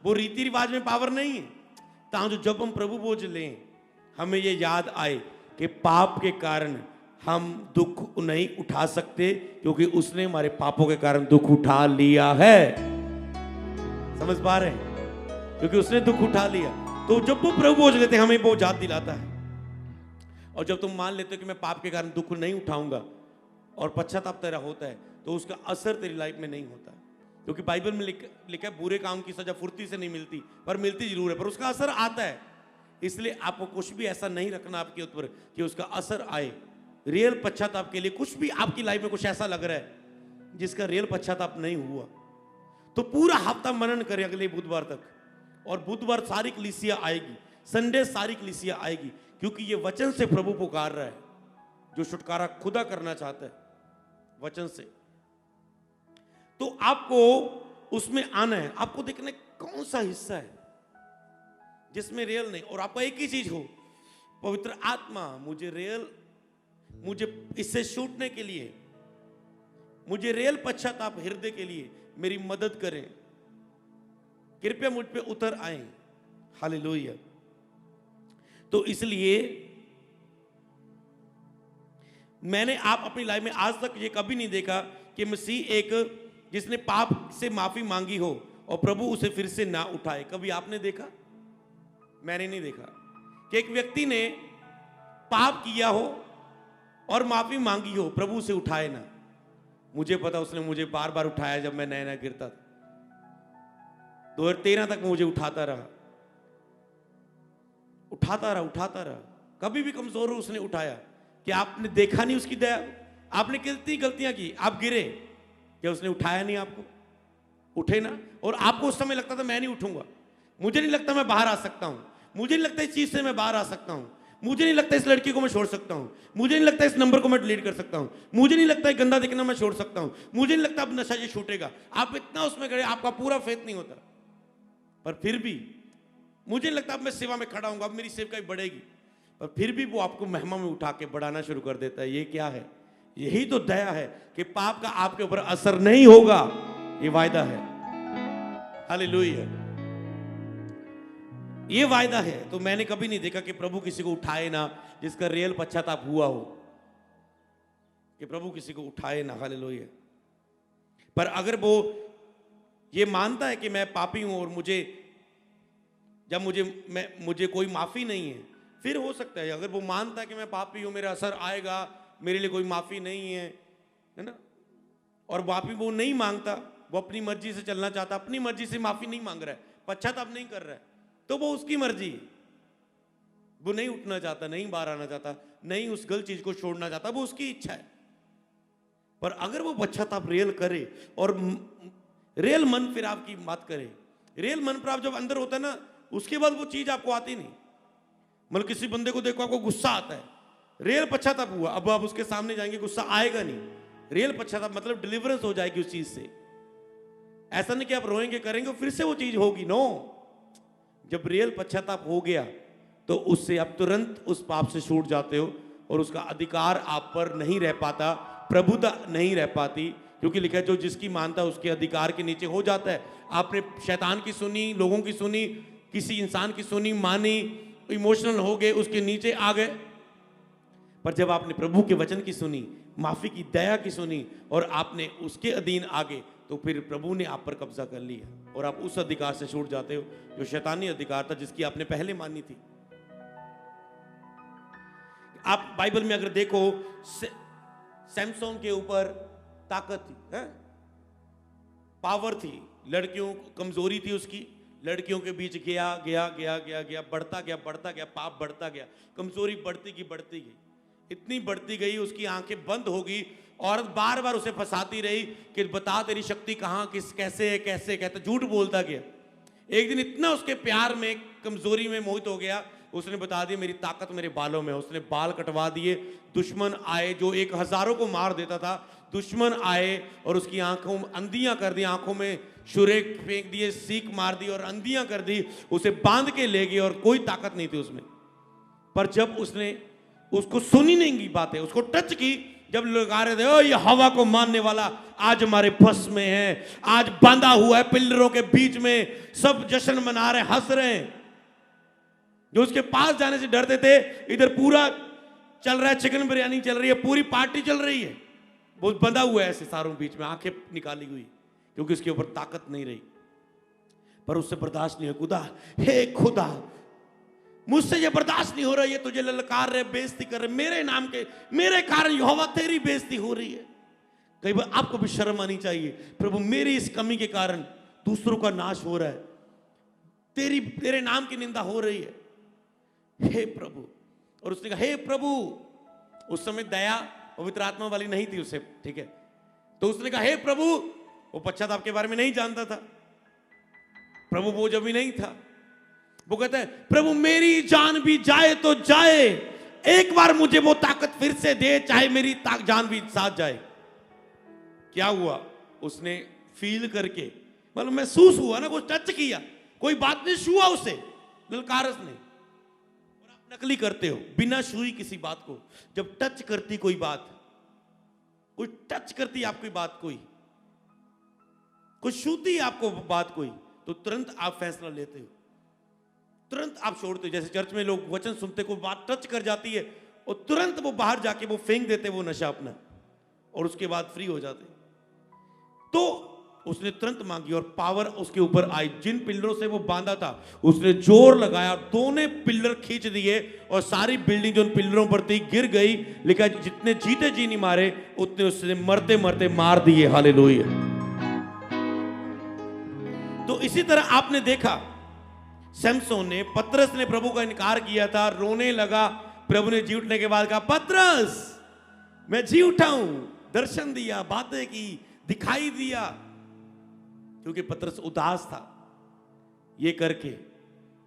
वो रीति रिवाज में पावर नहीं है। तांजो जब हम प्रभु बोझ लें हमें ये याद आए कि पाप के कारण हम दुख नहीं उठा सकते, क्योंकि उसने हमारे पापों के कारण दुख उठा लिया है। समझ पा रहे हैं? क्योंकि उसने दुख उठा लिया। तो जब वो प्रभु बोझ लेते हैं हमें वो याद दिलाता है। और जब तुम मान लेते हो कि मैं पाप के कारण दुख नहीं उठाऊंगा और पश्चाताप तेरा होता है, तो उसका असर तेरी लाइफ में नहीं होता। क्योंकि बाइबल में लिखा है बुरे काम की सजा फुर्ती से नहीं मिलती, पर मिलती जरूर है, पर उसका असर आता है। इसलिए आपको कुछ भी ऐसा नहीं रखना आपके ऊपर कि उसका असर आए। रियल पश्चाताप के लिए कुछ भी आपकी लाइफ में कुछ ऐसा लग रहा है जिसका रियल पश्चाताप नहीं हुआ, तो पूरा हफ्ता मनन करें अगले बुधवार तक। और बुधवार सारी कलीसिया आएगी, संडे सारी कलीसिया आएगी, क्योंकि ये वचन से प्रभु पुकार रहा है, जो छुटकारा खुदा करना चाहता है वचन से। तो आपको उसमें आना है, आपको देखना कौन सा हिस्सा है जिसमें रियल नहीं। और आपका एक ही चीज हो, पवित्र आत्मा मुझे इससे छूटने के लिए, मुझे रियल पश्चाताप हृदय के लिए मेरी मदद करें, कृपया मुझ पे उतर आए। हालेलुया। तो इसलिए मैंने आप अपनी लाइफ में आज तक ये कभी नहीं देखा कि मसीह एक जिसने पाप से माफी मांगी हो और प्रभु उसे फिर से ना उठाए। कभी आपने देखा? मैंने नहीं देखा कि एक व्यक्ति ने पाप किया हो और माफी मांगी हो, प्रभु उसे उठाए ना। मुझे पता उसने मुझे बार बार उठाया जब मैं नया नया गिरता था। 2013 तक मुझे उठाता रहा। कभी भी कमजोर हो उसने उठाया। कि आपने देखा नहीं उसकी दया? आपने कितनी गलतियां की, आप गिरे, क्या उसने उठाया नहीं आपको? उठे ना। और आपको उस समय लगता था मैं नहीं उठूंगा, मुझे नहीं लगता मैं बाहर आ सकता हूं, मुझे नहीं लगता इस चीज से मैं बाहर आ सकता हूं, मुझे नहीं लगता इस लड़की को मैं छोड़ सकता हूं, मुझे नहीं लगता इस नंबर को मैं डिलीट कर सकता हूं, मुझे नहीं लगता गंदा दिखना मैं छोड़ सकता हूं, मुझे नहीं लगता अब नशा ये छूटेगा। आप इतना उसमें गए, आपका पूरा फेथ नहीं होता। पर फिर भी मुझे नहीं लगता अब मैं सेवा में खड़ा हूंगा, अब मेरी सेवकाई बढ़ेगी। पर फिर भी वो आपको महिमा में उठा के बढ़ाना शुरू कर देता है। ये क्या है? यही तो दया है कि पाप का आपके ऊपर असर नहीं होगा, ये वायदा है। हालेलुया, ये वायदा है। तो मैंने कभी नहीं देखा कि प्रभु किसी को उठाए ना जिसका रियल पश्चाताप हुआ हो, कि प्रभु किसी को उठाए ना। हालेलुया। पर अगर वो ये मानता है कि मैं पापी हूं और मुझे कोई माफी नहीं है, फिर हो सकता है। अगर वो मानता है कि मैं पापी हूं, मेरा असर आएगा, मेरे लिए कोई माफी नहीं है ना, और माफी वो नहीं मांगता, वो अपनी मर्जी से चलना चाहता, अपनी मर्जी से माफी नहीं मांग रहा है, पश्चाताप नहीं कर रहा है, तो वो उसकी मर्जी है। वो नहीं उठना चाहता, नहीं बाहर आना चाहता, नहीं उस गलत चीज को छोड़ना चाहता, वो उसकी इच्छा है। पर अगर वो पश्चाताप रियल करे और रियल मन फिर आपकी बात करे, रियल मन पर आप जब अंदर होता है ना, उसके बाद वो चीज आपको आती नहीं। मतलब किसी बंदे को देखो आपको गुस्सा आता है, रियल पश्चाताप हुआ, अब आप उसके सामने जाएंगे गुस्सा आएगा नहीं। रियल पश्चाताप मतलब डिलीवरेंस हो जाएगी उस चीज से। ऐसा नहीं कि आप रोएंगे करेंगे फिर से वो चीज होगी, नो। जब रियल पश्चाताप हो गया तो उससे आप तुरंत उस पाप से छूट जाते हो और उसका अधिकार आप पर नहीं रह पाता, प्रभुता नहीं रह पाती। क्योंकि लिखा है जो जिसकी मानता है उसके अधिकार के नीचे हो जाता है। आपने शैतान की सुनी, लोगों की सुनी, किसी इंसान की सुनी, मानी, इमोशनल हो गए, उसके नीचे आ गए। पर जब आपने प्रभु के वचन की सुनी, माफी की, दया की सुनी और आपने उसके अधीन आ गए, तो फिर प्रभु ने आप पर कब्जा कर लिया और आप उस अधिकार से छूट जाते हो जो शैतानी अधिकार था, जिसकी आपने पहले मानी थी। आप बाइबल में अगर देखो, सैमसोन के ऊपर ताकत थी, पावर थी, लड़कियों कमजोरी थी उसकी, लड़कियों के बीच गया गया गया गया गया, बढ़ता गया, पाप बढ़ता गया, कमजोरी बढ़ती गई, इतनी बढ़ती गई उसकी आंखें बंद हो गई। औरत बार बार उसे फंसाती रही कि बता तेरी शक्ति कहां, किस कैसे है, कैसे कहता, झूठ बोलता गया। एक दिन इतना उसके प्यार में, कमजोरी में मोहित हो गया, उसने बता दिया मेरी ताकत मेरे बालों में। उसने बाल कटवा दिए। दुश्मन आए जो एक हजारों को मार देता था, दुश्मन आए और उसकी आंखों अंधियां कर दी, आंखों में छुरे फेंक दिए, सीख मार दी और अंधियां कर दी, उसे बांध के ले गए और कोई ताकत नहीं थी उसमें। पर जब उसने उसको सुनी नहीं की बातें, उसको टच की, जब लोग आ रहे थे, ओ ये हवा को मानने वाला आज हमारे बस में है, आज बांधा हुआ है पिलरों के बीच में, सब जश्न मना रहे, हंस रहे हैं। जो उसके पास जाने से डरते थे, इधर पूरा चल रहा है, चिकन बिरयानी चल रही है, पूरी पार्टी चल रही है, वो बंधा हुआ है ऐसे सारों बीच में, आंखें निकाली हुई, क्योंकि उसके ऊपर ताकत नहीं रही। पर उससे बर्दाश्त नहीं हो, खुदा, हे खुदा, मुझसे ये बर्दाश्त नहीं हो रहा, ये तुझे ललकार रहे, बेइज्जती कर रहे, मेरे नाम के, मेरे कारण यहोवा तेरी बेइज्जती हो रही है। कई बार आपको भी शर्म आनी चाहिए, प्रभु मेरी इस कमी के कारण दूसरों का नाश हो रहा है, तेरे नाम की निंदा हो रही है, हे प्रभु। और उसने कहा, हे प्रभु, उस समय दया पवित्र आत्मा वाली नहीं थी उसे, ठीक है, तो उसने कहा, हे प्रभु, वो पश्चाताप के बारे में नहीं जानता था, प्रभु वो जब भी नहीं था, वो कहता है, प्रभु मेरी जान भी जाए तो जाए, एक बार मुझे वो ताकत फिर से दे, चाहे मेरी जान भी साथ जाए। क्या हुआ, उसने फील करके, मतलब महसूस हुआ ना, कुछ टच किया, कोई बात नहीं छुआ उसे, ललकारस ने। और आप नकली करते हो बिना छुई किसी बात को, जब टच करती कोई बात, कोई टच करती आपकी बात, कोई छूती आपको बात कोई, तो तुरंत आप फैसला लेते हो, तुरंत आप छोड़ते हो। जैसे चर्च में लोग वचन सुनते, कोई बात टच कर जाती है और तुरंत वो बाहर जाके वो फेंक देते वो नशा अपना, और उसके बाद फ्री हो जाते। तो उसने तुरंत मांगी और पावर उसके ऊपर आई। जिन पिलरों से वो बांधा था उसने जोर लगाया, दोनों पिलर खींच दिए और सारी बिल्डिंग जो उन पिलरों पर थी गिर गई। लेकिन जितने जीते जी नहीं मारे, उतने उसने मरते मरते मार दिए। हालेलुया। तो इसी तरह आपने देखा, सैमसोन ने, पतरस ने प्रभु का इनकार किया था, रोने लगा, प्रभु ने जी उठने के बाद कहा, पतरस मैं जी उठा हूं, दर्शन दिया, बातें की, दिखाई दिया, क्योंकि पतरस उदास था ये करके,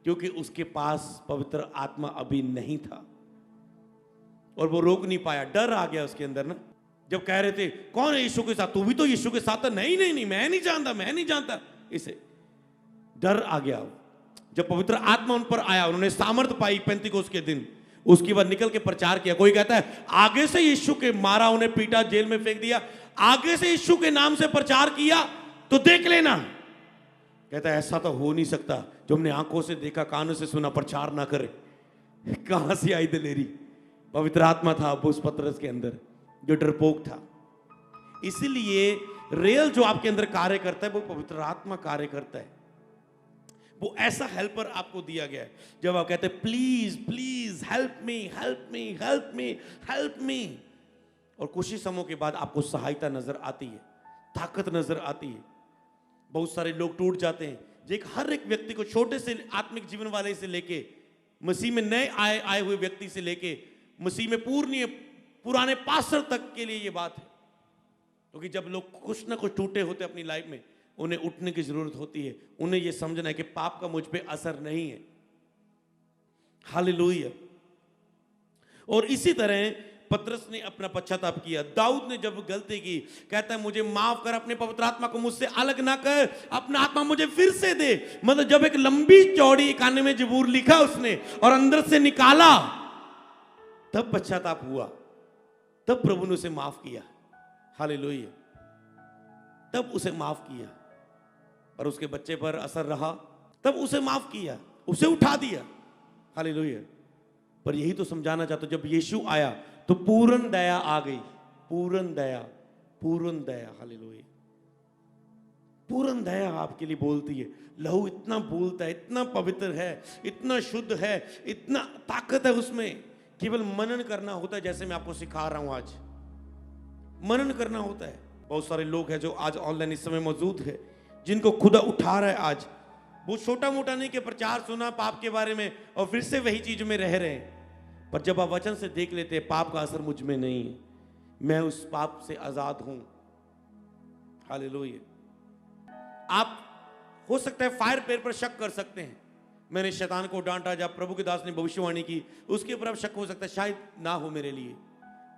क्योंकि उसके पास पवित्र आत्मा अभी नहीं था और वो रोक नहीं पाया, डर आ गया उसके अंदर ना। जब कह रहे थे कौन है यीशु के साथ, तू भी तो यीशु के साथ था, नहीं नहीं नहीं मैं नहीं जानता, इसे डर आ गया। जब पवित्र आत्मा उन पर आया, उन्होंने सामर्थ पाई पेंतीकोस्त के दिन, उसके बाद निकल के प्रचार किया। कोई कहता है आगे से यीशु के मारा, उन्हें पीटा, जेल में फेंक दिया, आगे से यीशु के नाम से प्रचार किया तो देख लेना। कहता है ऐसा तो हो नहीं सकता, जो हमने आंखों से देखा, कानों से सुना, प्रचार ना करे। कहां से आई दिलेरी? पवित्र आत्मा था उस पतरस के अंदर, जो डरपोक था। इसीलिए रियल जो आपके अंदर कार्य करता है वो पवित्र आत्मा कार्य करता है। वो ऐसा हेल्पर आपको दिया गया है। जब आप कहते हैं please please help me help me help me help me, और कुछ ही समय के बाद आपको सहायता नजर आती है, ताकत नजर आती है। बहुत सारे लोग टूट जाते हैं। हर एक व्यक्ति को, छोटे से आत्मिक जीवन वाले से लेके, मसीह में नए आए हुए व्यक्ति से लेके, मसीह में पुराने पास्टर तक के लिए ये बात है। क्योंकि जब लोग कुछ ना कुछ टूटे होते अपनी लाइफ में, उन्हें उठने की जरूरत होती है। उन्हें यह समझना है कि पाप का मुझ पे असर नहीं है। हालेलुया। और इसी तरह पतरस ने अपना पश्चाताप किया। दाऊद ने जब गलती की, कहता है मुझे माफ कर, अपने पवित्र आत्मा को मुझसे अलग ना कर, अपना आत्मा मुझे फिर से दे। मतलब जब एक लंबी चौड़ी 91 में जबूर लिखा उसने और अंदर से निकाला, तब पश्चाताप हुआ, तब प्रभु ने उसे माफ किया। हालेलुया। तब उसे माफ किया। और उसके बच्चे पर असर रहा, तब उसे माफ किया, उसे उठा दिया। हालेलुया। पर यही तो समझाना चाहता हूं, जब यीशु आया तो पूर्ण दया आ गई। पूर्ण दया, पूर्ण दया। हालेलुया। पूर्ण दया आपके लिए बोलती है। लहू इतना बोलता है, इतना पवित्र है, इतना शुद्ध है, इतना ताकत है उसमें। केवल मनन करना होता है, जैसे मैं आपको सिखा रहा हूं आज, मनन करना होता है। बहुत सारे लोग हैं जो आज ऑनलाइन इस समय मौजूद है, जिनको खुदा उठा रहा है। आज वो छोटा मोटा नहीं कि प्रचार सुना पाप के बारे में और फिर से वही चीज में रह रहे हैं। पर जब आप वचन से देख लेते हैं पाप का असर मुझ में नहीं है, मैं उस पाप से आजाद हूं। हालेलुया। आप हो सकता है फायर पेयर पर शक कर सकते हैं, मैंने शैतान को डांटा, जब प्रभु के दास ने भविष्यवाणी की, उसके ऊपर आप शक हो सकता है शायद ना हो मेरे लिए।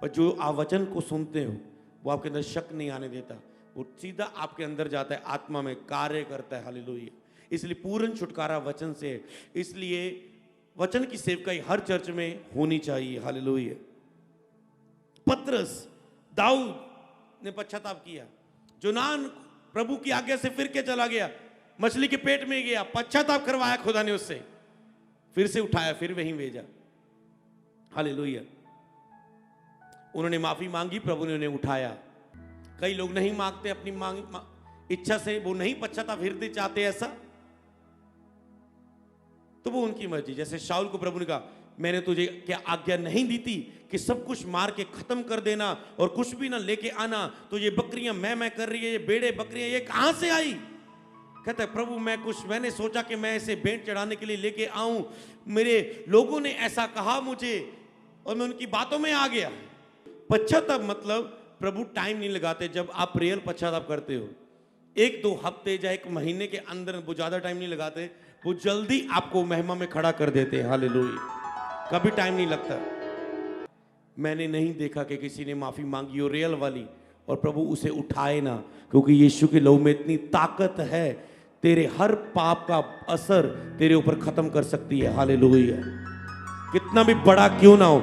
पर जो आप वचन को सुनते हो, वो आपके अंदर शक नहीं आने देता, वो सीधा आपके अंदर जाता है, आत्मा में कार्य करता है। हालेलुया। इसलिए पूर्ण छुटकारा वचन से है, इसलिए वचन की सेवकाई हर चर्च में होनी चाहिए। हालेलुया। पतरस, दाऊद ने पश्चाताप किया, जोनान प्रभु की आज्ञा से फिर के चला गया, मछली के पेट में गया, पश्चाताप करवाया खुदा ने उससे, फिर से उठाया, फिर वहीं भेजा। हालेलुया। उन्होंने माफी मांगी, प्रभु ने उन्हें उठाया। कई लोग नहीं मांगते अपनी इच्छा से, वो नहीं पश्चाताप हृदय चाहते ऐसा, तो वो उनकी मर्जी। जैसे शाऊल को प्रभु ने कहा, मैंने तुझे क्या आज्ञा नहीं दी थी कि सब कुछ मार के खत्म कर देना और कुछ भी ना लेके आना, तो ये बकरियां मैं कर रही है, ये बेड़े बकरियां ये कहां से आई? कहता है प्रभु मैंने सोचा कि मैं इसे भेंट चढ़ाने के लिए लेके आऊं, मेरे लोगों ने ऐसा कहा मुझे और मैं उनकी बातों में आ गया। पश्चाताप मतलब प्रभु टाइम नहीं लगाते। जब आप रियल पश्चाताप करते हो, 1-2 हफ्ते या 1 महीने के अंदर, वो ज्यादा टाइम नहीं लगाते, वो जल्दी आपको महिमा में खड़ा कर देते हैं। हालेलुया। कभी टाइम नहीं लगता। मैंने नहीं देखा कि किसी ने माफी मांगी हो रियल वाली और प्रभु उसे उठाए ना, क्योंकि यीशु के लहू में इतनी ताकत है, तेरे हर पाप का असर तेरे ऊपर खत्म कर सकती है। हालेलुया। कितना भी बड़ा क्यों ना हो,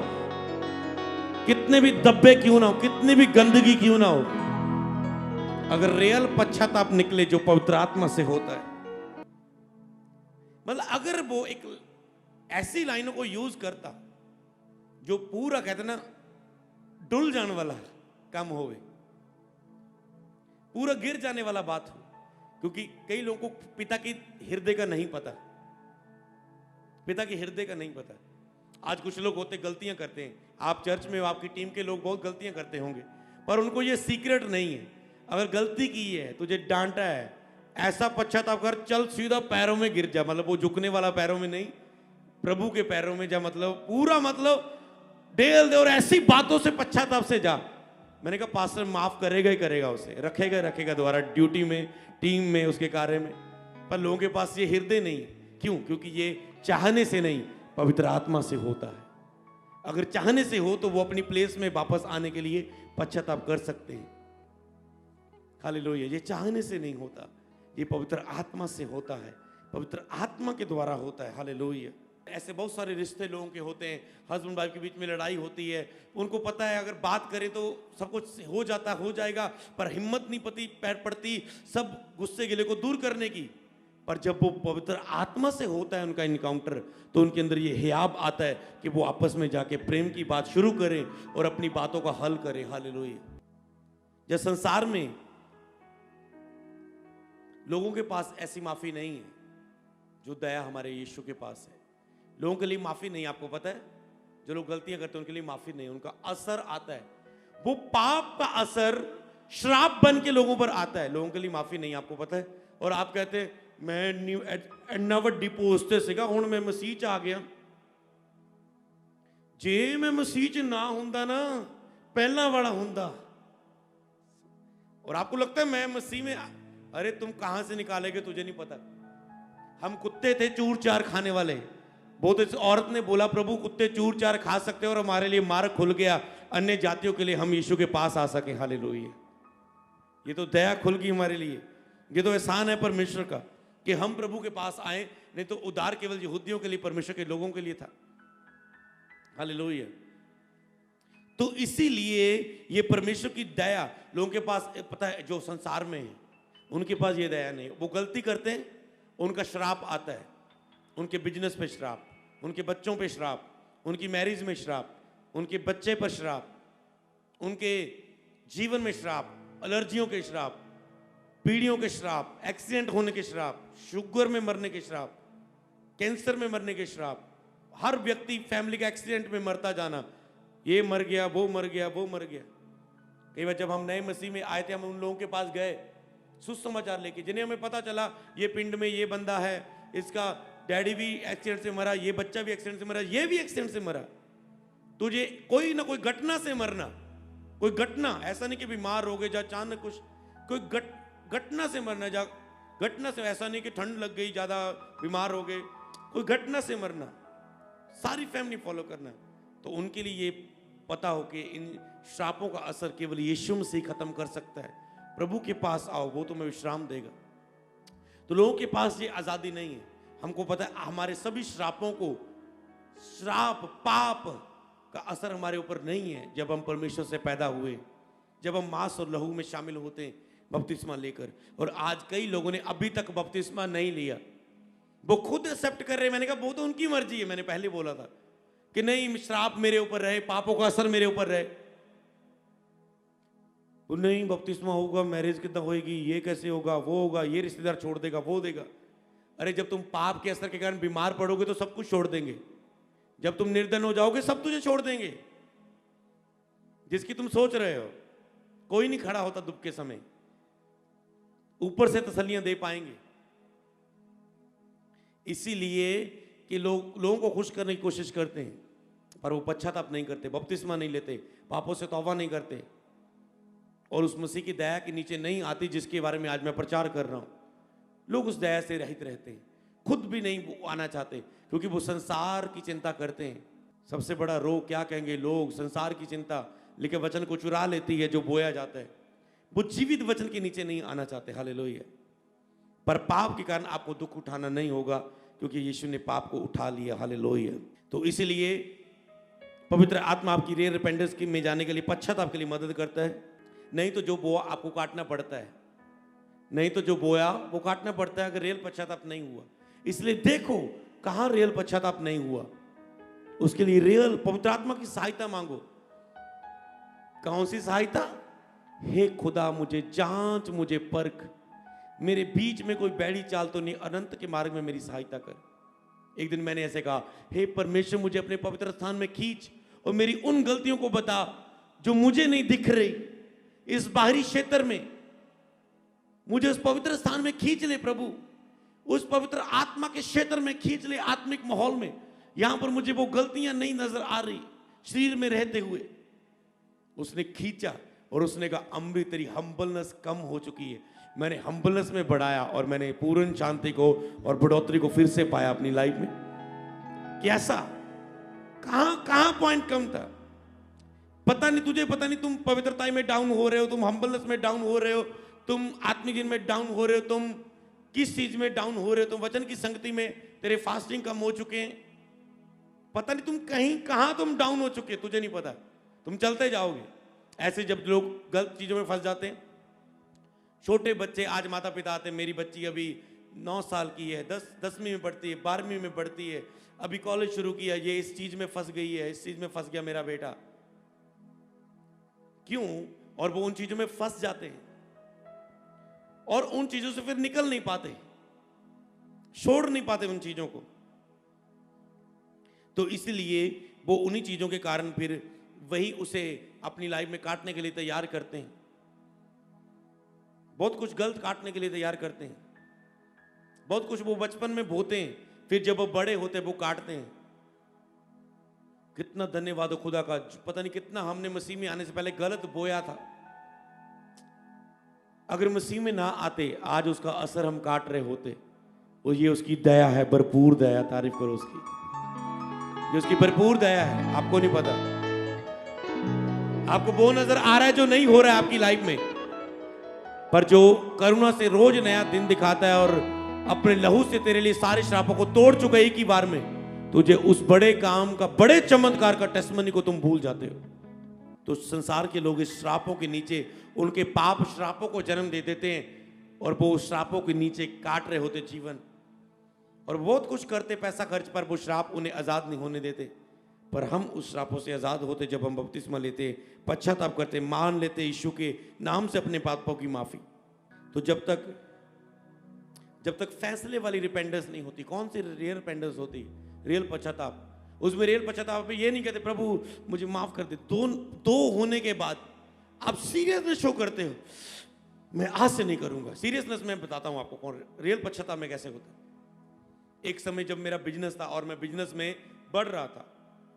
कितने भी दब्बे क्यों ना हो, कितनी भी गंदगी क्यों ना हो, अगर रियल पश्चाताप निकले जो पवित्र आत्मा से होता है, मतलब अगर वो एक ऐसी लाइनों को यूज करता जो पूरा कहते ना डुल जाने वाला कम होवे, पूरा गिर जाने वाला बात हो, क्योंकि कई लोगों को पिता की हृदय का नहीं पता, पिता की हृदय का नहीं पता। आज कुछ लोग होते गलतियां करते हैं, आप चर्च में आपकी टीम के लोग बहुत गलतियां करते होंगे, पर उनको ये सीक्रेट नहीं है। अगर गलती की है, तुझे डांटा है, ऐसा पश्चाताप कर, चल सीधा पैरों में गिर जा, मतलब वो झुकने वाला पैरों में नहीं, प्रभु के पैरों में जा, मतलब पूरा मतलब डेल दे और ऐसी बातों से पश्चाताप से जा। मैंने कहा पास्टर माफ करेगा ही करेगा, उसे रखेगा दोबारा ड्यूटी में, टीम में, उसके कार्य में, पर लोगों के पास ये हृदय नहीं। क्यों? क्योंकि ये चाहने से नहीं, पवित्र आत्मा से होता है। अगर चाहने से हो तो वो अपनी प्लेस में वापस आने के लिए पश्चाताप कर सकते हैं। हालेलुया। ये चाहने से नहीं होता, ये पवित्र आत्मा से होता है, पवित्र आत्मा के द्वारा होता है। हालेलुया। ऐसे बहुत सारे रिश्ते लोगों के होते हैं, हस्बैंड वाइफ के बीच में लड़ाई होती है, उनको पता है अगर बात करें तो सब कुछ हो जाएगा, पर हिम्मत नहीं पड़ती सब गुस्से गिले को दूर करने की। पर जब वो पवित्र आत्मा से होता है उनका इनकाउंटर, तो उनके अंदर ये हियाब आता है कि वो आपस में जाके प्रेम की बात शुरू करें और अपनी बातों का हल करें। हालेलुया। जब संसार में लोगों के पास ऐसी माफी नहीं है जो दया हमारे यीशु के पास है। लोगों के लिए माफी नहीं, आपको पता है, जो लोग गलतियां करते हैं उनके लिए माफी नहीं, उनका असर आता है, वो पाप का असर श्राप बन के लोगों पर आता है। लोगों के लिए माफी नहीं, आपको पता है। और आप कहते हैं मैं नव डिपोजते सीगा, हुण मैं मसीह च आ गया। जे मैं मसीह च ना हुंदा ना, पहला वाला हुंदा। और आपको लगता है मैं मसीह में, अरे तुम कहां से निकालेगे तुझे नहीं पता। हम कुत्ते थे चूर चार खाने वाले, बहुत इस औरत ने बोला प्रभु कुत्ते चूर चार खा सकते हैं और हमारे लिए मार्ग खुल गया अन्य जातियों के लिए हम यीशु के पास आ सके। हालेलुया। ये तो दया खुल गई हमारे लिए, ये तो एहसान है परमेश्वर का कि हम प्रभु के पास आए, नहीं तो उद्धार केवल यहूदियों के लिए, परमेश्वर के लोगों के लिए था। हालेलुया। तो इसीलिए ये परमेश्वर की दया लोगों के पास, पता है जो संसार में है उनके पास ये दया नहीं। वो गलती करते हैं, उनका श्राप आता है, उनके बिजनेस पे श्राप, उनके बच्चों पे श्राप, उनकी मैरिज में श्राप, उनके बच्चे पर श्राप, उनके जीवन में श्राप, एलर्जियों के श्राप, पीढ़ियों के श्राप, एक्सीडेंट होने के श्राप, शुगर में मरने के श्राप, कैंसर में मरने के श्राप, हर व्यक्ति फैमिली का एक्सीडेंट में मरता जाना, ये मर गया, वो मर गया, वो मर गया। कई बार जब हम नए मसीह में आए थे, हम उन लोगों के पास गए सुसमाचार लेके, जिन्हें हमें पता चला ये पिंड में ये बंदा है, इसका डैडी भी एक्सीडेंट से मरा, ये बच्चा भी एक्सीडेंट से मरा, ये भी एक्सीडेंट से मरा। तुझे कोई ना कोई घटना से मरना, कोई घटना, ऐसा नहीं कि बीमार हो गए जा अचानक कुछ, कोई घटना से मरना, जा घटना से, ऐसा नहीं कि ठंड लग गई ज्यादा बीमार हो गए, कोई घटना से मरना, सारी फैमिली फॉलो करना। तो उनके लिए ये पता हो कि श्रापों का असर केवल यीशु मसीह खत्म कर सकता है। प्रभु के पास आओ, वो तुम्हें विश्राम देगा। तो लोगों के पास ये आजादी नहीं है। हमको पता है हमारे सभी श्रापों को, श्राप पाप का असर हमारे ऊपर नहीं है जब हम परमेश्वर से पैदा हुए, जब हम मांस और लहू में शामिल होते हैं बपतिस्मा लेकर। और आज कई लोगों ने अभी तक बपतिस्मा नहीं लिया, वो खुद एक्सेप्ट कर रहे हैं। मैंने कहा वो तो उनकी मर्जी है, मैंने पहले बोला था कि नहीं श्राप मेरे ऊपर रहे, पापों का असर मेरे ऊपर रहे। वो नहीं बपतिस्मा होगा, मैरिज कितना होएगी, ये कैसे होगा, वो होगा, ये रिश्तेदार छोड़ देगा, वो देगा। अरे जब तुम पाप के असर के कारण बीमार पड़ोगे तो सब कुछ छोड़ देंगे। जब तुम निर्धन हो जाओगे सब तुझे छोड़ देंगे। जिसकी तुम सोच रहे हो, कोई नहीं खड़ा होता दुख के समय, ऊपर से तसल्लियां दे पाएंगे। इसीलिए कि लोगों को खुश करने की कोशिश करते हैं, पर वो पश्चाताप नहीं करते, बपतिस्मा नहीं लेते, पापों से तौबा नहीं करते, और उस मसीह की दया के नीचे नहीं आती जिसके बारे में आज मैं प्रचार कर रहा हूं। लोग उस दया से रहित रहते हैं, खुद भी नहीं आना चाहते, क्योंकि वो संसार की चिंता करते हैं। सबसे बड़ा रोग क्या कहेंगे लोग, संसार की चिंता, लेकिन वचन को चुरा लेती है जो बोया जाता है। वो जीवित वचन के नीचे नहीं आना चाहते। हालेलुया। पर पाप के कारण आपको दुख उठाना नहीं होगा, क्योंकि यीशु ने पाप को उठा लिया। हालेलुया। तो इसलिए पवित्र आत्मा आपकी रियल रिपेंडेंस में जाने के लिए, पश्चाताप के लिए मदद करता है। नहीं तो जो बोया आपको काटना पड़ता है, नहीं तो जो बोया वो काटना पड़ता है अगर रियल पश्चाताप नहीं हुआ। इसलिए देखो कहां रियल पश्चाताप नहीं हुआ, उसके लिए रियल पवित्र आत्मा की सहायता मांगो। कौन सी सहायता? हे खुदा मुझे जांच, मुझे परख, मेरे बीच में कोई बैड़ी चाल तो नहीं, अनंत के मार्ग में मेरी सहायता कर। एक दिन मैंने ऐसे कहा, हे परमेश्वर मुझे अपने पवित्र स्थान में खींच और मेरी उन गलतियों को बता जो मुझे नहीं दिख रही। इस बाहरी क्षेत्र में मुझे उस पवित्र स्थान में खींच ले प्रभु, उस पवित्र आत्मा के क्षेत्र में खींच ले, आत्मिक माहौल में। यहां पर मुझे वो गलतियां नहीं नजर आ रही शरीर में रहते हुए। उसने खींचा और उसने कहा, अमृत तेरी हम्बलनेस कम हो चुकी है। मैंने हम्बलनेस में बढ़ाया और मैंने पूर्ण शांति को और बढ़ोतरी को फिर से पाया अपनी लाइफ में। कैसा? कहां पॉइंट कम था? पता नहीं तुझे, पता नहीं तुम पवित्रता में डाउन हो रहे हो, तुम हम्बलनेस में डाउन हो रहे हो, तुम आत्मिक जीवन में डाउन हो रहे हो, तुम किस चीज में डाउन हो रहे हो, तुम वचन की संगति में तेरे फास्टिंग कम हो चुके हैं। पता नहीं तुम कहां तुम डाउन हो चुके, तुझे नहीं पता, तुम चलते जाओगे ऐसे। जब लोग गलत चीजों में फंस जाते हैं, छोटे बच्चे, आज माता पिता आते हैं, मेरी बच्ची अभी 9 साल की है, 10वीं में पढ़ती है, 12वीं में पढ़ती है, अभी कॉलेज शुरू किया, ये इस चीज में फंस गई है, इस चीज में फंस गया मेरा बेटा। क्यों? और वो उन चीजों में फंस जाते हैं और उन चीजों से फिर निकल नहीं पाते, छोड़ नहीं पाते उन चीजों को। तो इसलिए वो उन्हीं चीजों के कारण फिर वही उसे अपनी लाइफ में काटने के लिए तैयार करते हैं, बहुत कुछ गलत काटने के लिए तैयार करते हैं, बहुत कुछ वो बचपन में बोते हैं, फिर जब वो बड़े होते हैं वो काटते हैं। कितना धन्यवाद हो खुदा का, पता नहीं कितना हमने मसीह में आने से पहले गलत बोया था। अगर मसीह में ना आते आज उसका असर हम काट रहे होते। वो ये उसकी दया है, भरपूर दया, तारीफ करो उसकी, जो उसकी भरपूर दया है। आपको नहीं पता, आपको वो नजर आ रहा है जो नहीं हो रहा है आपकी लाइफ में, पर जो करुणा से रोज नया दिन दिखाता है और अपने लहू से तेरे लिए सारे श्रापों को तोड़ चुका एक ही बार में, तुझे उस बड़े काम का, बड़े चमत्कार का टेस्टिमनी को तुम भूल जाते हो। तो संसार के लोग इस श्रापों के नीचे, उनके पाप श्रापों को जन्म दे देते हैं और वो श्रापों के नीचे काट रहे होते जीवन, और बहुत कुछ करते पैसा खर्च, पर वो श्राप उन्हें आजाद नहीं होने देते। पर हम उस श्रापों से आजाद होते जब हम बपतिस्मा लेते, पश्चाताप करते, मान लेते यीशु के नाम से अपने पापों की माफी। तो जब तक फैसले वाली रिपेंडेंस नहीं होती, कौन सी रियल रिपेंडेंस होती? रियल पश्चाताप। उसमें रियल पश्चाताप में ये नहीं कहते प्रभु मुझे माफ कर दे, दो होने के बाद आप सीरियसनेस शो करते हो, मैं आज से नहीं करूंगा। सीरियसनेस मैं बताता हूं आपको कौन रियल पश्चाताप में कैसे होता है। एक समय जब मेरा बिजनेस था और मैं बिजनेस में बढ़ रहा था,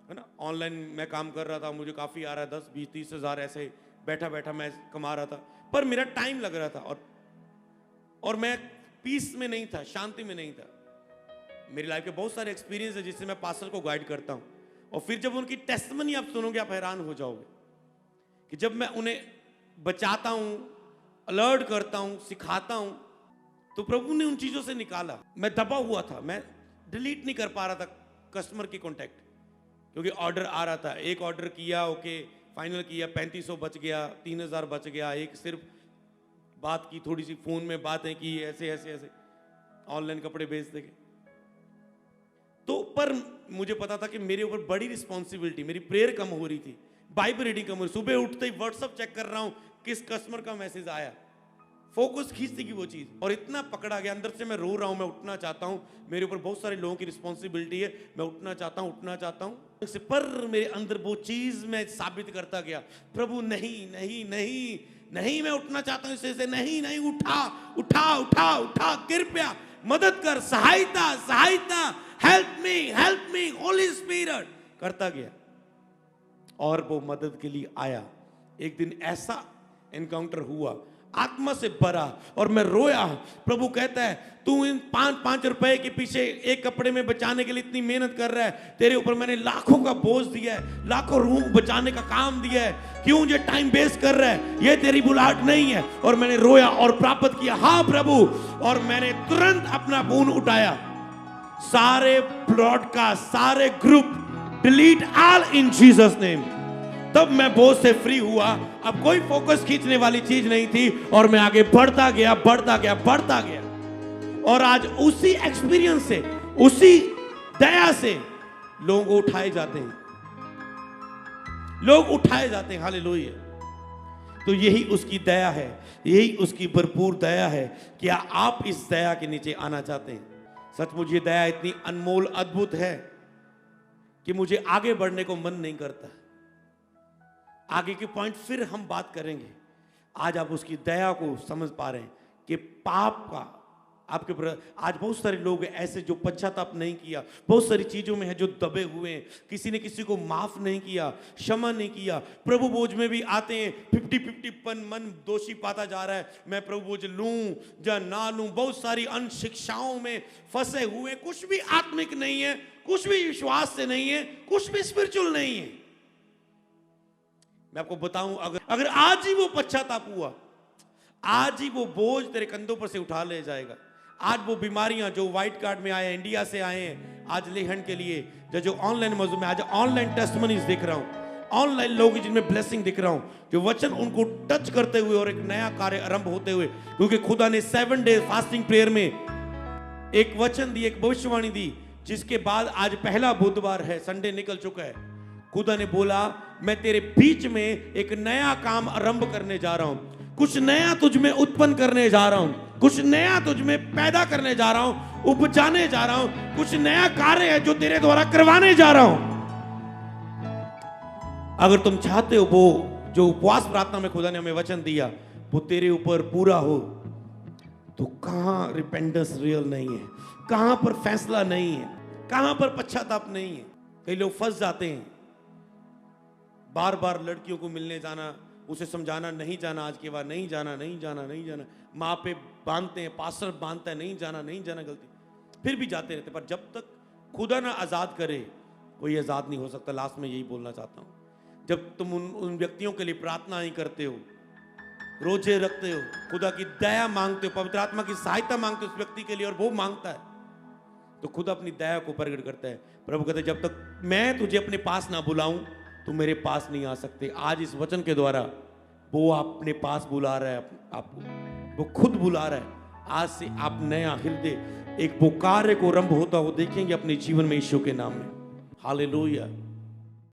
है ना, ऑनलाइन मैं काम कर रहा था, मुझे काफी आ रहा है, 10, 20, 30 हज़ार ऐसे बैठा बैठा मैं कमा रहा था, पर मेरा टाइम लग रहा था और मैं पीस में नहीं था, शांति में नहीं था। मेरी लाइफ के बहुत सारे एक्सपीरियंस है जिससे मैं पास्टर को गाइड करता हूं, और फिर जब उनकी टेस्टिमनी आप सुनोगे आप हैरान हो जाओगे कि जब मैं उन्हें बचाता हूं, अलर्ट करता हूं, सिखाता हूं, तो प्रभु ने उन चीजों से निकाला। मैं दबा हुआ था, मैं डिलीट नहीं कर पा रहा था कस्टमर की कॉन्टैक्ट, क्योंकि ऑर्डर आ रहा था। एक ऑर्डर किया, ओके फाइनल किया, 3500 बच गया, 3000 बच गया। एक सिर्फ बात की, थोड़ी सी फोन में बातें की, ऐसे ऐसे ऐसे ऑनलाइन कपड़े बेच देंगे। तो पर मुझे पता था कि मेरे ऊपर बड़ी रिस्पॉन्सिबिलिटी, मेरी प्रेयर कम हो रही थी, बाइबल रीडिंग कम हो रही। सुबह उठते ही व्हाट्सएप चेक कर रहा हूं किस कस्टमर का मैसेज आया, फोकस खींचती की वो चीज, और इतना पकड़ा गया अंदर से, मैं रो रहा हूं, मैं उठना चाहता हूं, मेरे ऊपर बहुत सारे लोगों की रिस्पॉन्सिबिलिटी है, मैं उठना चाहता हूं, उठना चाहता हूं, पर मेरे अंदर वो चीज मैं साबित करता गया, प्रभु नहीं नहीं नहीं नहीं, मैं उठना चाहता हूं इससे, नहीं नहीं, उठा उठा उठा उठा, कृपया मदद कर, सहायता सहायता, हेल्प मी होली स्पिरिट, करता गया। और वो मदद के लिए आया। एक दिन ऐसा एनकाउंटर हुआ, आत्मा से भरा, और मैं रोया। प्रभु कहता है तू इन 5-5 रुपए के पीछे एक कपड़े में बचाने के लिए इतनी मेहनत कर रहा है, तेरे ऊपर मैंने लाखों का बोझ दिया है, लाखों रूह बचाने का काम दिया है, क्यों ये टाइम वेस्ट कर रहा है, ये तेरी बुलाहट नहीं है। और मैंने रोया और प्राप्त किया, हाँ प्रभु, और मैंने तुरंत अपना फोन उठाया, सारे ब्रॉडकास्ट, सारे group delete all in Jesus name. तब मैं बोझ से फ्री हुआ, अब कोई फोकस खींचने वाली चीज नहीं थी, और मैं आगे बढ़ता गया बढ़ता गया बढ़ता गया। और आज उसी एक्सपीरियंस से, उसी दया से लोग उठाए जाते हैं, लोग उठाए जाते हैं। हालेलुया। तो यही उसकी दया है, यही उसकी भरपूर दया है। क्या आप इस दया के नीचे आना चाहते हैं? सचमुच ये दया इतनी अनमोल अद्भुत है कि मुझे आगे बढ़ने को मन नहीं करता। आगे के पॉइंट फिर हम बात करेंगे। आज आप उसकी दया को समझ पा रहे हैं कि पाप का आपके ऊपर, आज बहुत सारे लोग ऐसे जो पश्चाताप नहीं किया, बहुत सारी चीजों में है जो दबे हुए हैं, किसी ने किसी को माफ नहीं किया, क्षमा नहीं किया, प्रभु बोझ में भी आते हैं, 50-50 मन दोषी पाता जा रहा है, मैं प्रभु बोझ लूं या ना लूं, बहुत सारी अनशिक्षाओं में फंसे हुए, कुछ भी आत्मिक नहीं है, कुछ भी विश्वास से नहीं है, कुछ भी स्पिरिचुअल नहीं है। मैं आपको बताऊं, अगर आज ही वो पश्चाताप हुआ, आज ही वो बोझ तेरे कंधों पर से उठा ले जाएगा। आज वो बीमारियां जो व्हाइट कार्ड में आए, इंडिया से आए हैं, आज लेहन के लिए, जो ऑनलाइन मौजूद में, आज ऑनलाइन टेस्टिमनीज दिख रहा हूं, ऑनलाइन लोग जिनमें ब्लेसिंग दिख रहा हूं, जो वचन उनको टच करते हुए और एक नया कार्य आरंभ होते हुए, क्योंकि खुदा ने 7 डे फास्टिंग प्रेयर में एक वचन दी, एक भविष्यवाणी दी, जिसके बाद आज पहला बुधवार है, संडे निकल चुका है। खुदा ने बोला मैं तेरे बीच में एक नया काम आरंभ करने जा रहा हूं, कुछ नया तुझ में उत्पन्न करने जा रहा हूं, कुछ नया तुझ में पैदा करने जा रहा हूं, उपजाने जा रहा हूं, कुछ नया कार्य है जो तेरे द्वारा करवाने जा रहा हूं। अगर तुम चाहते हो वो जो उपवास प्रार्थना में खुदा ने हमें वचन दिया वो तेरे ऊपर पूरा हो, तो कहां रिपेंटेंस रियल नहीं है, कहां पर फैसला नहीं है, कहां पर पश्चाताप नहीं है। कई लोग फंस जाते हैं, बार बार लड़कियों को मिलने जाना, उसे समझाना नहीं जाना, आज के बाद नहीं जाना नहीं जाना नहीं जाना, माँ पे बांधते हैं, पास्टर बांधता है नहीं जाना नहीं जाना, गलती, फिर भी जाते रहते। पर जब तक खुदा ना आजाद करे कोई आजाद नहीं हो सकता। लास्ट में यही बोलना चाहता हूं, जब तुम उन व्यक्तियों के लिए प्रार्थना ही करते हो, रोजे रखते हो, खुदा की दया मांगते हो, पवित्र आत्मा की सहायता मांगते हो उस व्यक्ति के लिए, और वो मांगता है, तो खुदा अपनी दया को प्रकट करता है। प्रभु कहते जब तक मैं तुझे अपने पास ना बुलाऊं तो मेरे पास नहीं आ सकते। आज इस वचन के द्वारा वो अपने पास बुला रहा है आपको, वो खुद बुला रहा है। आज से आप नया हृदय, एक वो कार्य को आरंभ होता हो देखेंगे अपने जीवन में यीशु के नाम में। हालेलुया।